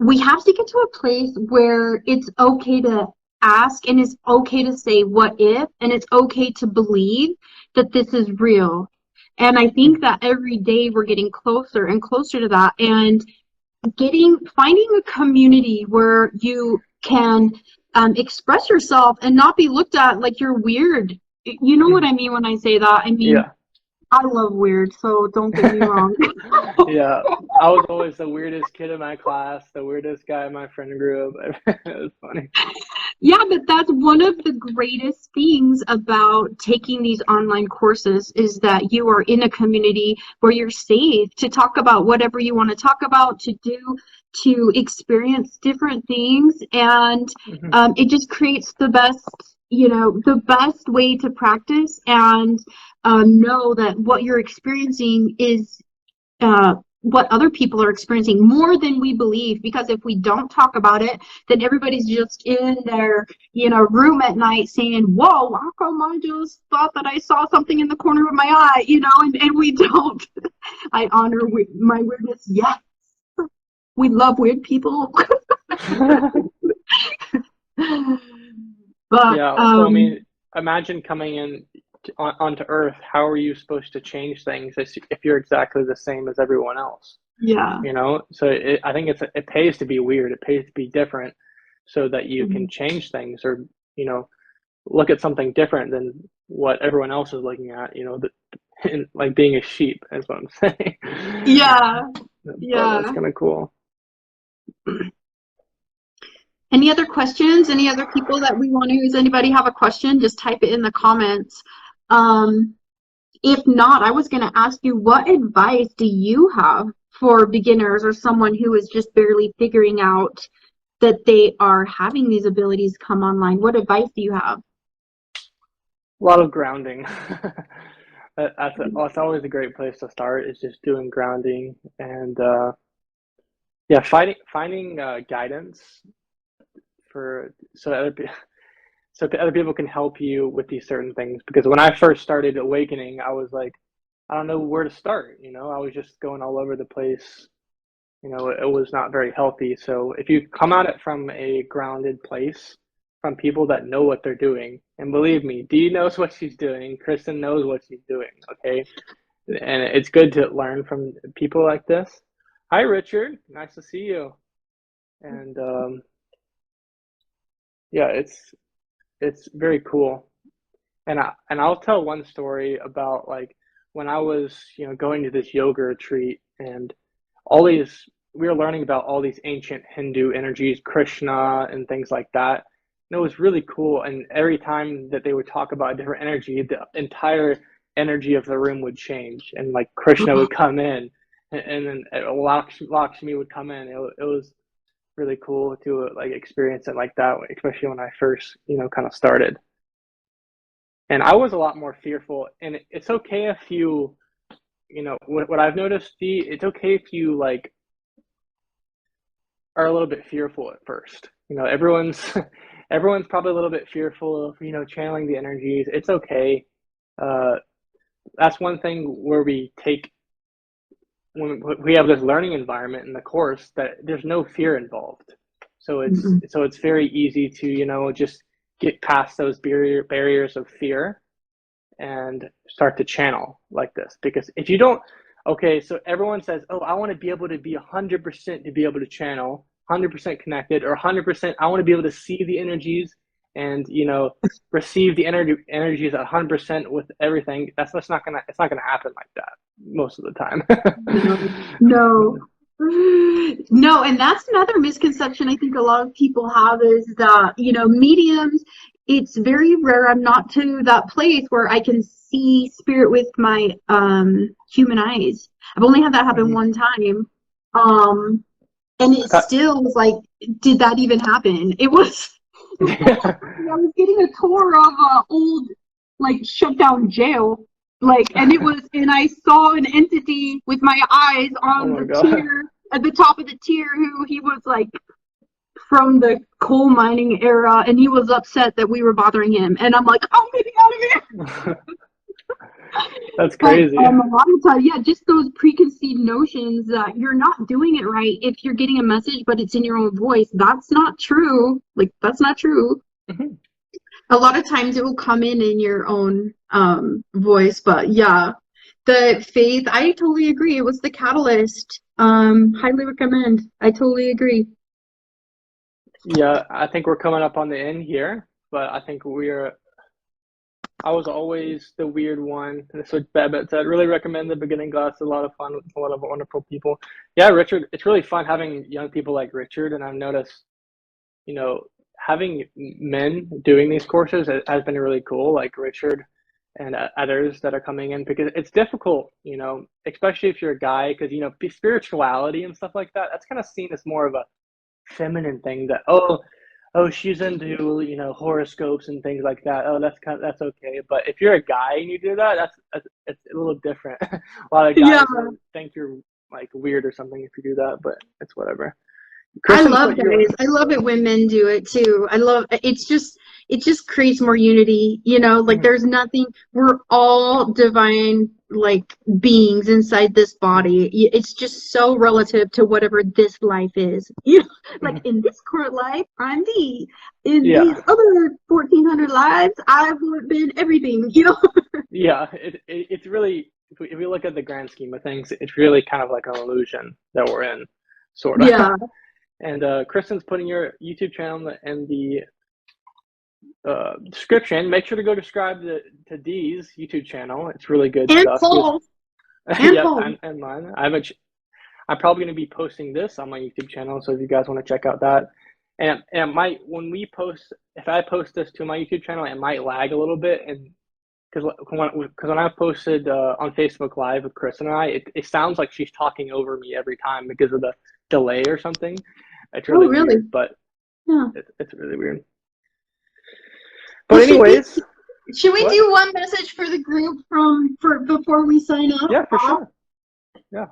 we have to get to a place where it's okay to ask and it's okay to say what if, and it's okay to believe that this is real. And I think that every day we're getting closer and closer to that, and finding a community where you can express yourself and not be looked at like you're weird. You know what I mean when I say that? I mean, Yeah. I love weird, so don't get me wrong. Yeah, I was always the weirdest kid in my class, the weirdest guy in my friend group. It was funny. Yeah, but that's one of the greatest things about taking these online courses is that you are in a community where you're safe to talk about whatever you want to talk about, to experience different things, and it just creates the best way to practice and know that what you're experiencing is what other people are experiencing more than we believe, because if we don't talk about it, then everybody's just in their room at night saying, whoa, how come I just thought that I saw something in the corner of my eye, and we don't. I honor my weirdness. Yes, we love weird people. But Yeah, well, I mean, imagine coming in onto Earth. How are you supposed to change things if you're exactly the same as everyone else? yeah. So I think it pays to be weird. It pays to be different so that you can change things or, look at something different than what everyone else is looking at, like being a sheep is what I'm saying. Yeah. But Yeah. that's kind of cool. Any other questions? Any other people that we want to use? Anybody have a question? Just type it in the comments. If not, I was going to ask you, what advice do you have for beginners or someone who is just barely figuring out that they are having these abilities come online? What advice do you have? A lot of grounding. That's always a great place to start, is just doing grounding and finding guidance so other people can help you with these certain things. Because when I first started awakening, I was like, I don't know where to start. I was just going all over the place. It was not very healthy. So if you come at it from a grounded place, from people that know what they're doing, and believe me, Dee knows what she's doing, Kristin knows what she's doing, okay? And it's good to learn from people like this. Hi, Richard. Nice to see you. And yeah, it's very cool. And I'll tell one story about, like, when I was, going to this yoga retreat, and we were learning about all these ancient Hindu energies, Krishna and things like that. And it was really cool. And every time that they would talk about a different energy, the entire energy of the room would change. And like Krishna would come in, and then Lakshmi would come in. It was really cool to like experience it like that, especially when I first, kind of started. And I was a lot more fearful. And it's okay if you, what I've noticed, Dee, it's okay if you like are a little bit fearful at first. Everyone's everyone's probably a little bit fearful of, channeling the energies. It's okay. That's one thing where when we have this learning environment in the course, that there's no fear involved. So it's very easy to, just get past those barriers of fear and start to channel like this. Because if you don't, okay, so everyone says, oh, I want to be able to be 100% to be able to channel, 100% connected, or 100% I want to be able to see the energies and receive the energies at 100% with everything. That's just not gonna it's not gonna happen like that most of the time. No. No, and that's another misconception I think a lot of people have is that, mediums, it's very rare. I'm not to that place where I can see spirit with my human eyes. I've only had that happen one time. And it still was like, did that even happen? It was I was getting a tour of a old, like, shut down jail, and I saw an entity with my eyes on Oh my the God. tier at the top of the tier, who he was like from the coal mining era, and he was upset that we were bothering him, and I'm like, I'm getting out of here. That's crazy. But, a lot of times, yeah, just those preconceived notions that you're not doing it right if you're getting a message, but it's in your own voice. That's not true. Like, that's not true. Mm-hmm. A lot of times it will come in your own voice, but yeah, the faith, I totally agree. It was the catalyst. Highly recommend. I totally agree. Yeah, I think we're coming up on the end here, but I think I was always the weird one. And that's what Babette said. Really recommend the beginning class. A lot of fun with a lot of wonderful people. Yeah, Richard, it's really fun having young people like Richard. And I've noticed, having men doing these courses has been really cool, like Richard and others that are coming in, because it's difficult, especially if you're a guy, because, spirituality and stuff like that, that's kind of seen as more of a feminine thing that, oh, she's into horoscopes and things like that. Oh, that's okay. But if you're a guy and you do that, it's a little different. A lot of guys think you're like weird or something if you do that, but it's whatever. I Kristin, love guys. I love it when men do it too. It just creates more unity, like there's nothing, we're all divine like beings inside this body. It's just so relative to whatever this life is. Like in this current life, I'm these. In these other 1400 lives, I've been everything, Yeah, it's really, if we look at the grand scheme of things, it's really kind of like an illusion that we're in, sort of. Yeah. And Kristin's putting your YouTube channel in the description. Make sure to go subscribe to Dee's YouTube channel. It's really good stuff. And mine. I'm probably going to be posting this on my YouTube channel, so if you guys want to check out that. And it might, if I post this to my YouTube channel, it might lag a little bit, and because when I posted on Facebook Live with Kristin and I, it sounds like she's talking over me every time because of the delay or something. It's really weird, but it's really weird. But anyways, should we do one message for the group before we sign up? Yeah, for sure. Yeah.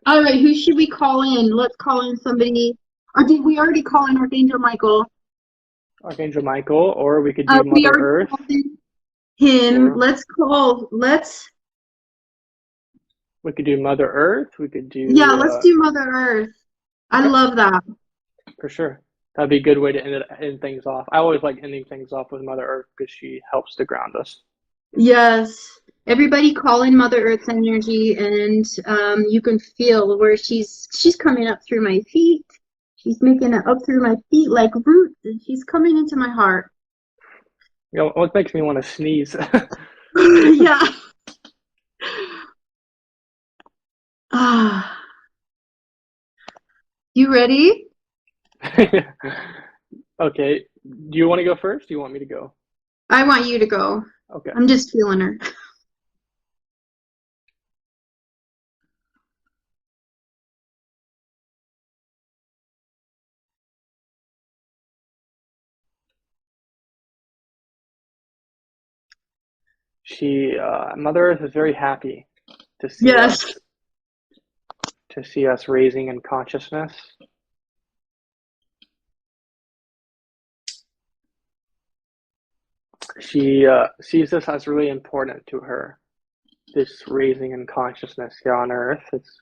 All right, who should we call in? Let's call in somebody. Or did we already call in Archangel Michael? Archangel Michael, or we could do Mother Earth. Him. We could do Mother Earth. We could do. Yeah, let's do Mother Earth. I love that. For sure. That'd be a good way to end things off. I always like ending things off with Mother Earth because she helps to ground us. Yes. Everybody call in Mother Earth's energy, and you can feel where she's coming up through my feet. She's making it up through my feet like roots, and she's coming into my heart. What makes me want to sneeze? Yeah. You ready? Okay. Do you want to go first? Do you want me to go? I want you to go. Okay. I'm just feeling her. Mother Earth is very happy to see us raising in consciousness. She sees this as really important to her. This raising in consciousness here on Earth. It's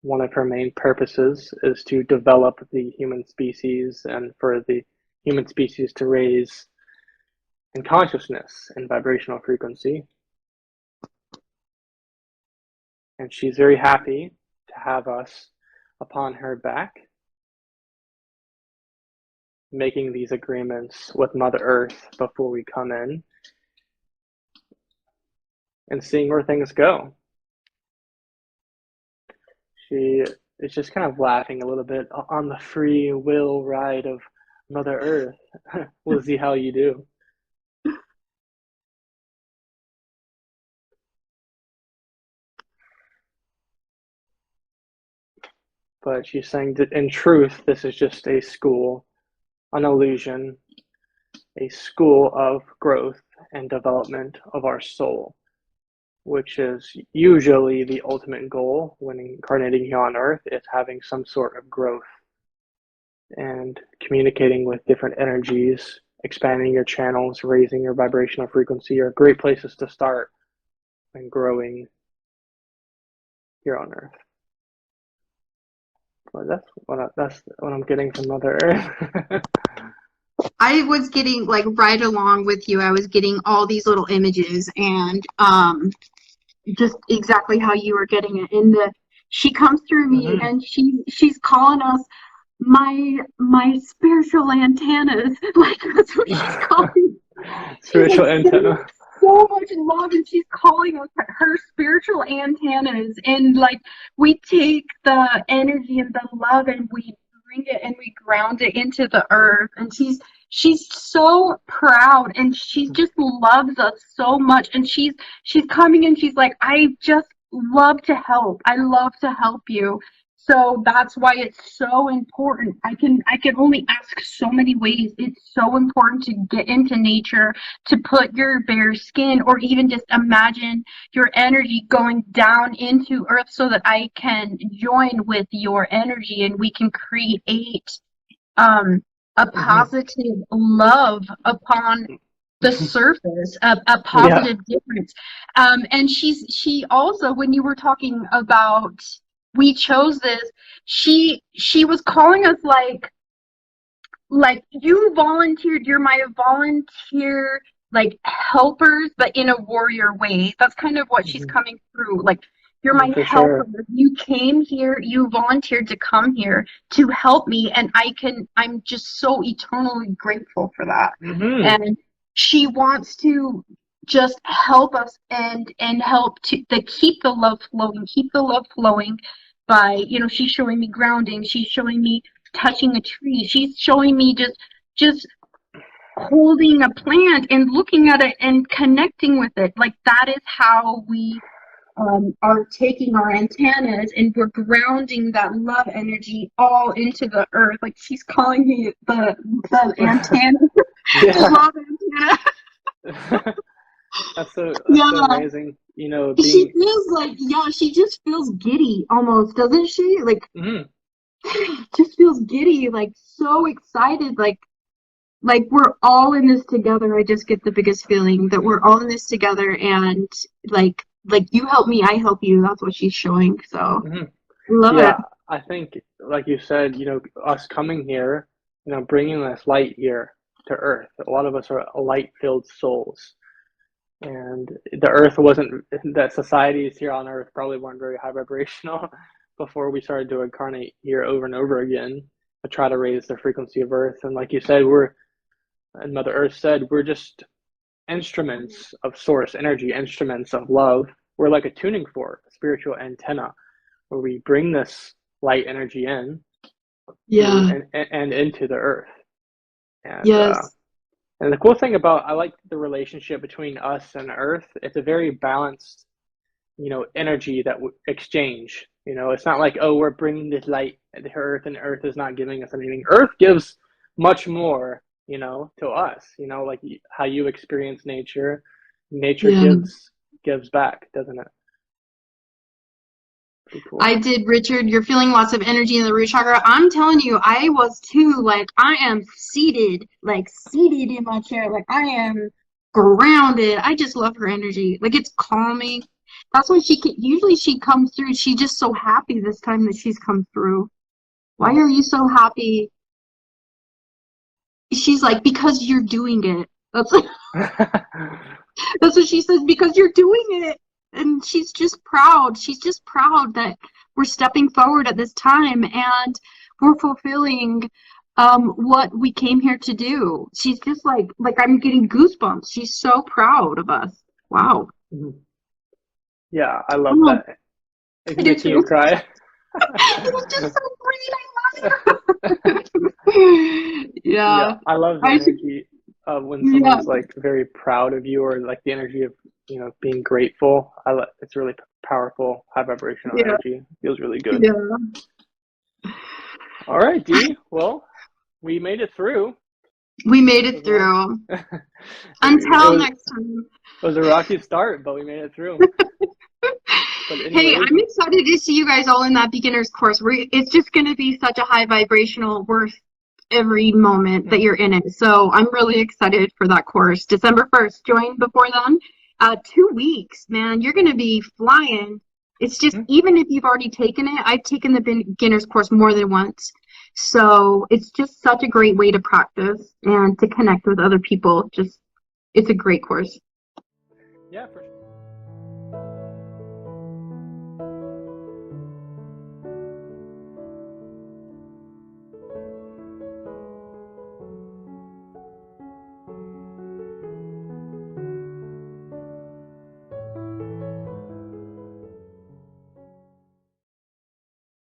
one of her main purposes is to develop the human species and for the human species to raise in consciousness and vibrational frequency. And she's very happy to have us upon her back, making these agreements with Mother Earth before we come in and seeing where things go. She is just kind of laughing a little bit on the free will ride of Mother Earth. We'll see how you do. But she's saying that in truth, this is just a school, an illusion, a school of growth and development of our soul, which is usually the ultimate goal when incarnating here on Earth, is having some sort of growth and communicating with different energies, expanding your channels, raising your vibrational frequency are great places to start and growing here on Earth. But that's what I'm getting from Mother Earth. I was getting, like, right along with you. I was getting all these little images, and just exactly how you were getting it. And she comes through me, and she's calling us my spiritual antennas. Like, that's what she's calling. Spiritual antenna. So much love, and she's calling us her spiritual antennas. And like, we take the energy and the love, and we bring it and we ground it into the earth. And she's so proud, and she just loves us so much. And she's coming, and she's like, I just love to help. I love to help you. So that's why it's so important. I can only ask so many ways. It's so important to get into nature, to put your bare skin, or even just imagine your energy going down into earth so that I can join with your energy, and we can create a positive love upon the surface, a positive difference. And she also, when you were talking about we chose this, she was calling us like you volunteered, you're my volunteer, like, helpers, but in a warrior way. That's kind of what she's coming through. Like, you're my helper. Sure. You came here, you volunteered to come here to help me, and I'm just so eternally grateful for that. And she wants to just help us and help to keep the love flowing by, she's showing me grounding, she's showing me touching a tree, she's showing me just holding a plant and looking at it and connecting with it. Like, that is how we are taking our antennas, and we're grounding that love energy all into the earth. Like, she's calling me the antenna. Love antenna. That's so amazing. She feels like, she just feels giddy almost, doesn't she? Like, just feels giddy, like, so excited, like we're all in this together. I just get the biggest feeling that we're all in this together, and like you help me, I help you. That's what she's showing. So I love it. I think, like you said, us coming here, bringing this light here to Earth. A lot of us are light-filled souls. And the Earth that societies here on Earth probably weren't very high vibrational before we started to incarnate here over and over again to try to raise the frequency of Earth. And like you said, and Mother Earth said, we're just instruments of source energy, instruments of love. We're like a tuning fork, a spiritual antenna, where we bring this light energy in and into the Earth. And, and the cool thing I like the relationship between us and Earth. It's a very balanced, energy that we exchange. It's not like, we're bringing this light to Earth and Earth is not giving us anything. Earth gives much more, to us. Like how you experience nature. Nature gives back, doesn't it? Cool. I did, Richard. You're feeling lots of energy in the root chakra. I'm telling you, I was too. Like, I am seated in my chair. Like, I am grounded. I just love her energy. Like, it's calming. That's when usually she comes through. She's just so happy this time that she's come through. Why are you so happy? She's like, because you're doing it. That's what she says, because you're doing it. And she's just proud. She's just proud that we're stepping forward at this time, and we're fulfilling what we came here to do. She's just like I'm getting goosebumps. She's so proud of us. Wow. Yeah, I love Oh, that. It's making you cry. it was just so great. I love you. Yeah. I love the I should- energy of when someone's like very proud of you, or like the energy of being grateful. It's really powerful, high vibrational energy. Feels really good. Yeah. All right, Dee. Well, we made it through. We made it through. Until next time. It was a rocky start, but we made it through. But anyways, Hey, I'm excited to see you guys all in that beginner's course. It's just going to be such a high vibrational, worth every moment that you're in it. So I'm really excited for that course. December 1st, join before then. 2 weeks, man, you're going to be flying. It's just, even if you've already taken it, I've taken the beginner's course more than once. So it's just such a great way to practice and to connect with other people. It's a great course.